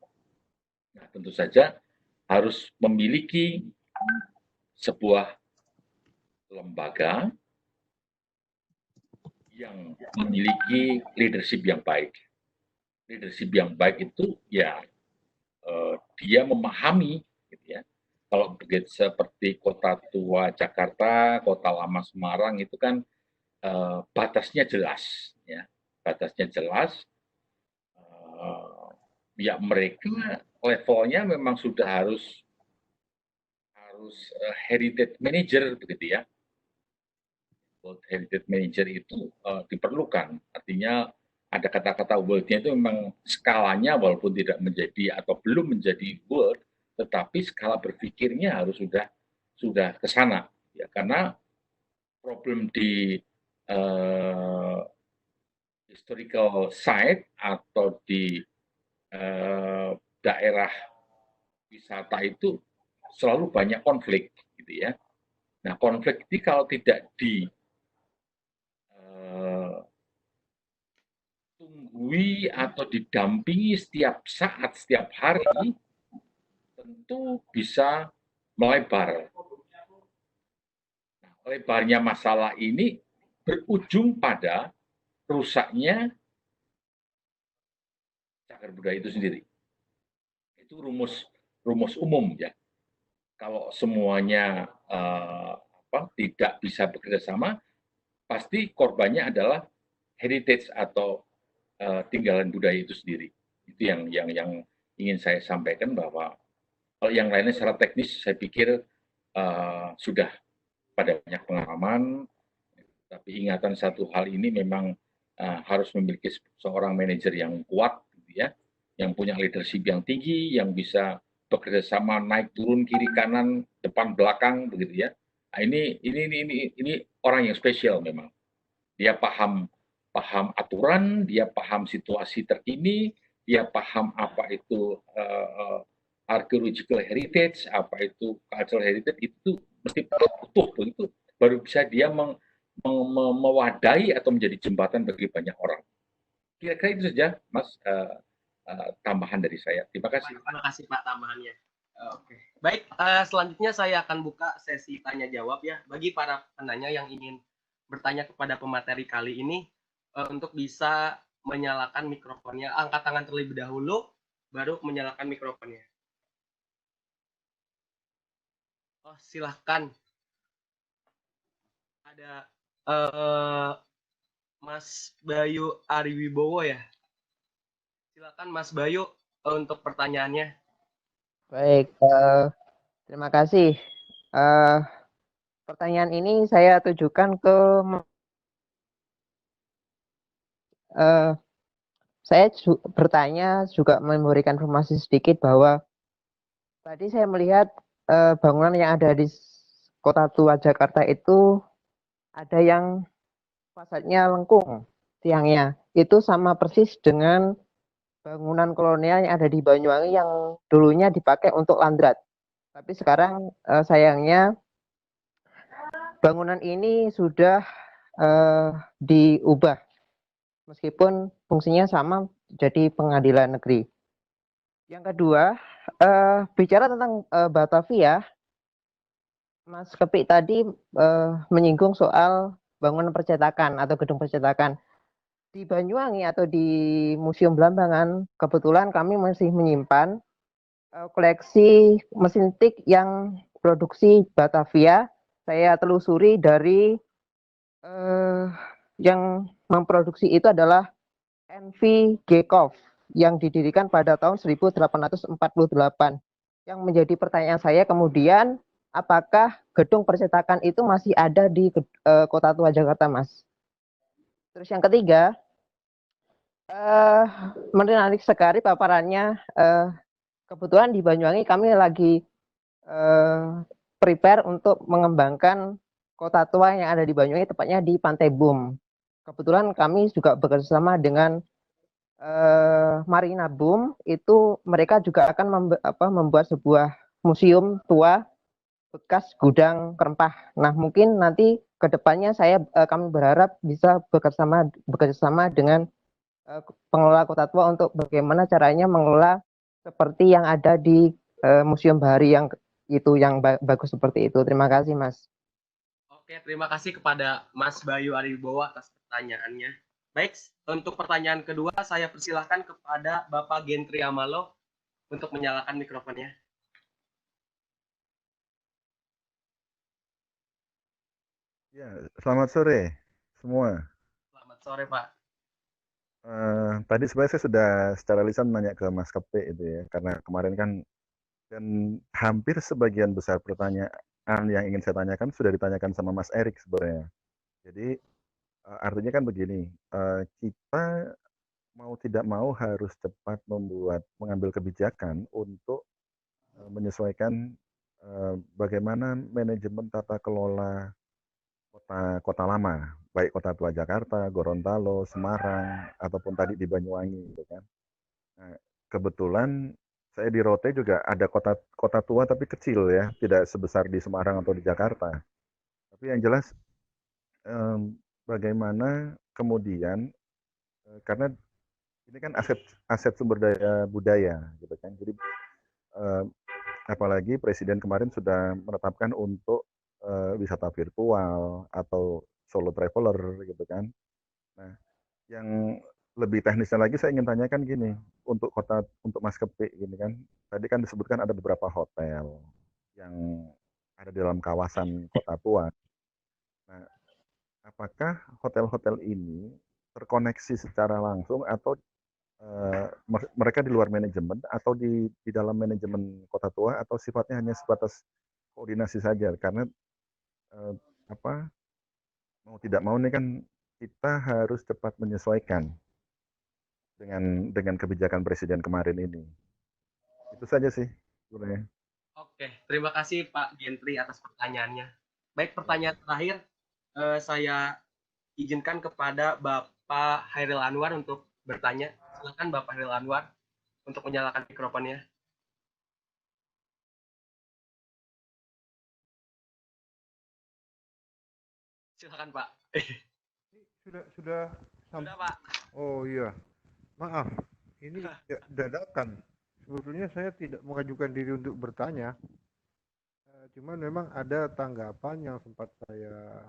Nah, tentu saja harus memiliki sebuah lembaga yang memiliki leadership yang baik. Leadership yang baik itu ya dia memahami gitu ya. Kalau begitu seperti kota tua Jakarta, kota lama Semarang itu kan batasnya jelas ya. Batasnya jelas. Ya mereka levelnya memang sudah harus heritage manager begitu ya. World Heritage Manager itu diperlukan. Artinya ada kata-kata world-nya itu memang skalanya walaupun tidak menjadi atau belum menjadi world, tetapi skala berpikirnya harus sudah ke sana, ya, karena problem di historical site atau di daerah wisata itu selalu banyak konflik, gitu ya. Nah, konflik ini kalau tidak ditunggui atau didampingi setiap saat, setiap hari, tentu bisa melebar. Nah, lebarnya masalah ini berujung pada rusaknya cagar budaya itu sendiri. Itu rumus umum, ya. Kalau semuanya tidak bisa bekerja sama, pasti korbannya adalah heritage atau tinggalan budaya itu sendiri. Itu yang ingin saya sampaikan, bahwa kalau yang lainnya secara teknis saya pikir sudah pada banyak pengalaman, tapi ingatan satu hal ini memang harus memiliki seorang manajer yang kuat, gitu ya, yang punya leadership yang tinggi, yang bisa bekerja sama naik turun kiri kanan depan belakang, begitu ya. Nah, ini orang yang spesial memang. Dia paham aturan, dia paham situasi terkini, dia paham apa itu archaeological heritage, apa itu cultural heritage, itu mesti utuh begitu, baru bisa dia mewadahi atau menjadi jembatan bagi banyak orang. Kira-kira itu saja, Mas, tambahan dari saya. Terima kasih. Terima kasih Pak tambahannya. Oke. Baik, selanjutnya saya akan buka sesi tanya jawab ya bagi para penanya yang ingin bertanya kepada pemateri kali ini, untuk bisa menyalakan mikrofonnya. Angkat tangan terlebih dahulu, baru menyalakan mikrofonnya. Oh, silahkan. Ada Mas Bayu Ariwibowo ya. Silakan Mas Bayu untuk pertanyaannya. Baik, terima kasih. Pertanyaan ini saya tujukan ke saya bertanya juga memberikan informasi sedikit bahwa tadi saya melihat bangunan yang ada di Kota Tua Jakarta itu ada yang fasadnya lengkung, tiangnya. Itu sama persis dengan bangunan kolonial yang ada di Banyuwangi yang dulunya dipakai untuk landrat. Tapi sekarang sayangnya bangunan ini sudah diubah, meskipun fungsinya sama, jadi pengadilan negeri. Yang kedua, bicara tentang Batavia, Mas Kepik tadi menyinggung soal bangunan percetakan atau gedung percetakan. Di Banyuwangi atau di Museum Belambangan, kebetulan kami masih menyimpan koleksi mesin tik yang produksi Batavia. Saya telusuri dari yang memproduksi itu adalah NV Gekov yang didirikan pada tahun 1848. Yang menjadi pertanyaan saya kemudian, apakah gedung percetakan itu masih ada di Kota Tua Jakarta, Mas? Terus yang ketiga, menarik sekali paparannya. Kebetulan di Banyuwangi kami lagi prepare untuk mengembangkan kota tua yang ada di Banyuwangi, tepatnya di Pantai Bum. Kebetulan kami juga bekerjasama dengan Marina Bum, itu mereka juga akan membuat sebuah museum tua bekas gudang rempah. Nah, mungkin nanti ke depannya kami berharap bisa bekerjasama dengan pengelola kota tua untuk bagaimana caranya mengelola seperti yang ada di Museum Bahari yang bagus seperti itu. Terima kasih, Mas. Oke, terima kasih kepada Mas Bayu Ariwibowo atas pertanyaannya. Baik, untuk pertanyaan kedua saya persilahkan kepada Bapak Gentri Amalo untuk menyalakan mikrofonnya. Ya, selamat sore semua. Selamat sore, Pak. Tadi sebenarnya saya sudah secara lisan nanya ke Mas Kepe itu ya, karena kemarin kan dan hampir sebagian besar pertanyaan yang ingin saya tanyakan sudah ditanyakan sama Mas Erik sebenarnya. Jadi artinya kan begini, kita mau tidak mau harus cepat mengambil kebijakan untuk menyesuaikan bagaimana manajemen tata kelola kota lama, baik Kota Tua Jakarta, Gorontalo, Semarang, ataupun tadi di Banyuwangi, gitu kan. Nah, kebetulan saya di Rote juga ada kota tua tapi kecil ya, tidak sebesar di Semarang atau di Jakarta. Tapi yang jelas bagaimana kemudian karena ini kan aset sumber daya budaya gitu kan. Jadi apalagi Presiden kemarin sudah menetapkan untuk wisata virtual atau solo traveler gitu kan. Nah, yang lebih teknisnya lagi saya ingin tanyakan gini, untuk maskapai gini kan. Tadi kan disebutkan ada beberapa hotel yang ada di dalam kawasan Kota Tua. Nah, apakah hotel-hotel ini terkoneksi secara langsung atau mereka di luar manajemen atau di dalam manajemen Kota Tua atau sifatnya hanya sebatas koordinasi saja? Karena apa mau tidak mau ini kan kita harus cepat menyesuaikan dengan kebijakan Presiden kemarin ini. Itu saja sih sebenarnya. Oke, terima kasih Pak Gentry atas pertanyaannya. Baik, pertanyaan terakhir saya izinkan kepada Bapak Hairil Anwar untuk bertanya. Silakan Bapak Hairil Anwar untuk menyalakan mikrofonnya. Silakan Pak. Sudah Pak. Oh iya, maaf, ini dadakan. Sebetulnya saya tidak mengajukan diri untuk bertanya, cuman memang ada tanggapan yang sempat saya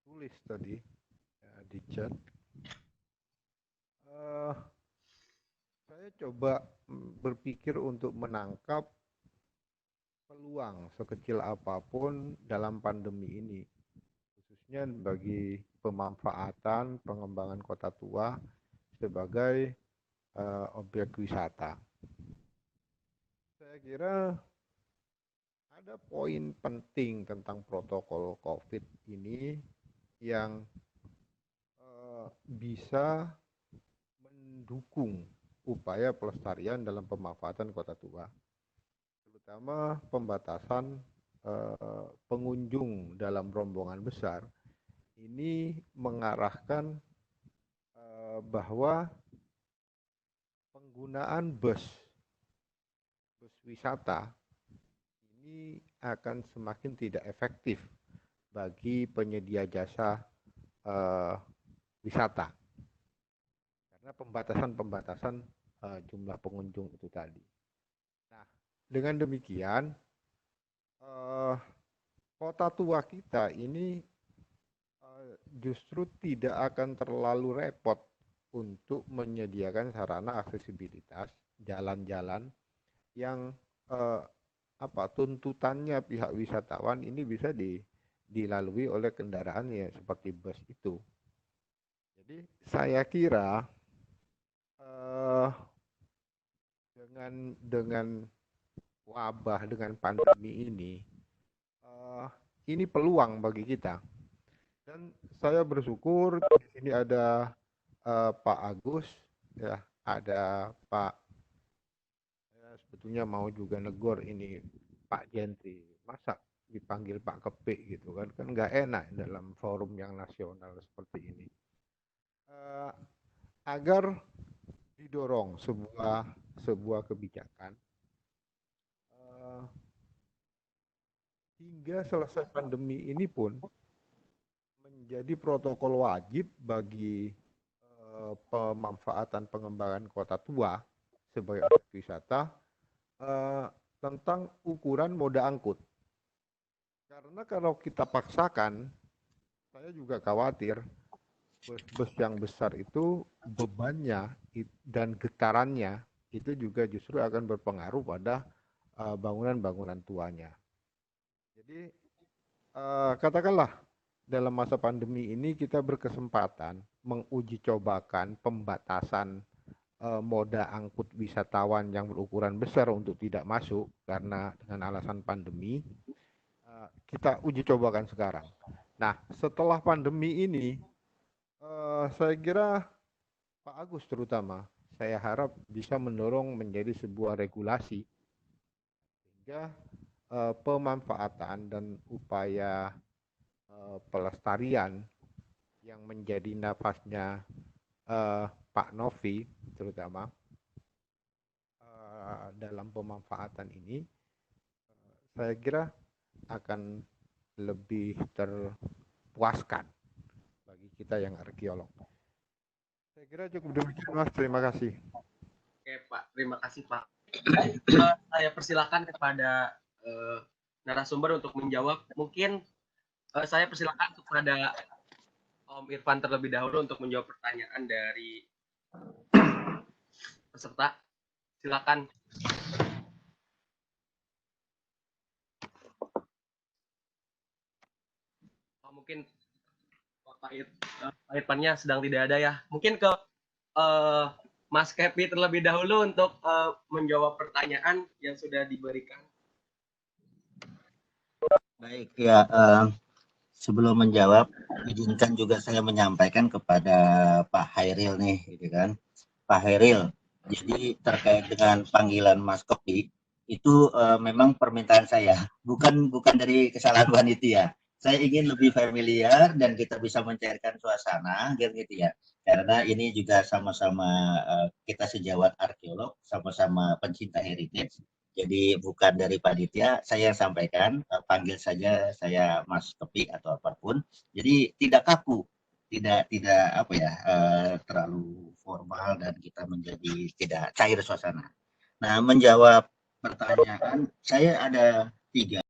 tulis tadi di chat. Saya coba berpikir untuk menangkap peluang sekecil apapun dalam pandemi ini, khususnya bagi pemanfaatan pengembangan Kota Tua sebagai objek wisata. Saya kira ada poin penting tentang protokol COVID ini yang bisa mendukung upaya pelestarian dalam pemanfaatan Kota Tua, terutama pembatasan pengunjung dalam rombongan besar. Ini mengarahkan bahwa penggunaan bus wisata ini akan semakin tidak efektif bagi penyedia jasa wisata karena pembatasan jumlah pengunjung itu tadi. Nah, dengan demikian Kota Tua kita ini justru tidak akan terlalu repot untuk menyediakan sarana aksesibilitas jalan-jalan yang tuntutannya pihak wisatawan ini bisa dilalui oleh kendaraan ya seperti bus itu. Jadi saya kira dengan wabah, dengan pandemi ini peluang bagi kita. Dan saya bersyukur di sini ada Pak Agus, ya, ada Pak, sebetulnya mau juga negor ini Pak Gentry, masa dipanggil Pak Kepe gitu kan nggak enak dalam forum yang nasional seperti ini. Agar didorong sebuah kebijakan hingga selesai pandemi ini pun menjadi protokol wajib bagi pemanfaatan pengembangan Kota Tua sebagai objek wisata tentang ukuran moda angkut. Karena kalau kita paksakan, saya juga khawatir bus-bus yang besar itu bebannya dan getarannya itu juga justru akan berpengaruh pada bangunan-bangunan tuanya. Jadi katakanlah dalam masa pandemi ini kita berkesempatan menguji cobakan pembatasan moda angkut wisatawan yang berukuran besar untuk tidak masuk karena dengan alasan pandemi. Kita uji cobakan sekarang. Nah, setelah pandemi ini, saya kira Pak Agus terutama, saya harap bisa mendorong menjadi sebuah regulasi sehingga pemanfaatan dan upaya pelestarian yang menjadi nafasnya Pak Novi terutama dalam pemanfaatan ini, saya kira akan lebih terpuaskan bagi kita yang arkeolog. Saya kira cukup demikian, Mas. Terima kasih. Oke, Pak. Terima kasih, Pak. Saya persilakan kepada narasumber untuk menjawab. Mungkin saya persilakan kepada Om Irfan terlebih dahulu untuk menjawab pertanyaan dari peserta. Silakan. Mungkin Pak Irfannya sedang tidak ada ya. Mungkin ke Mas Kepi terlebih dahulu untuk menjawab pertanyaan yang sudah diberikan. Baik ya, sebelum menjawab, izinkan juga saya menyampaikan kepada Pak Hairil nih, gitu kan. Pak Hairil, jadi terkait dengan panggilan Mas Kopi, itu memang permintaan saya, bukan dari kesalahan panitia. Saya ingin lebih familiar dan kita bisa mencairkan suasana, gitu ya. Karena ini juga sama-sama kita sejawat arkeolog, sama-sama pencinta heritage. Jadi bukan dari panitia, saya yang sampaikan, panggil saja saya Mas Kepi atau apapun. Jadi tidak kaku, tidak apa ya, terlalu formal dan kita menjadi tidak cair suasana. Nah, menjawab pertanyaan, saya ada 3.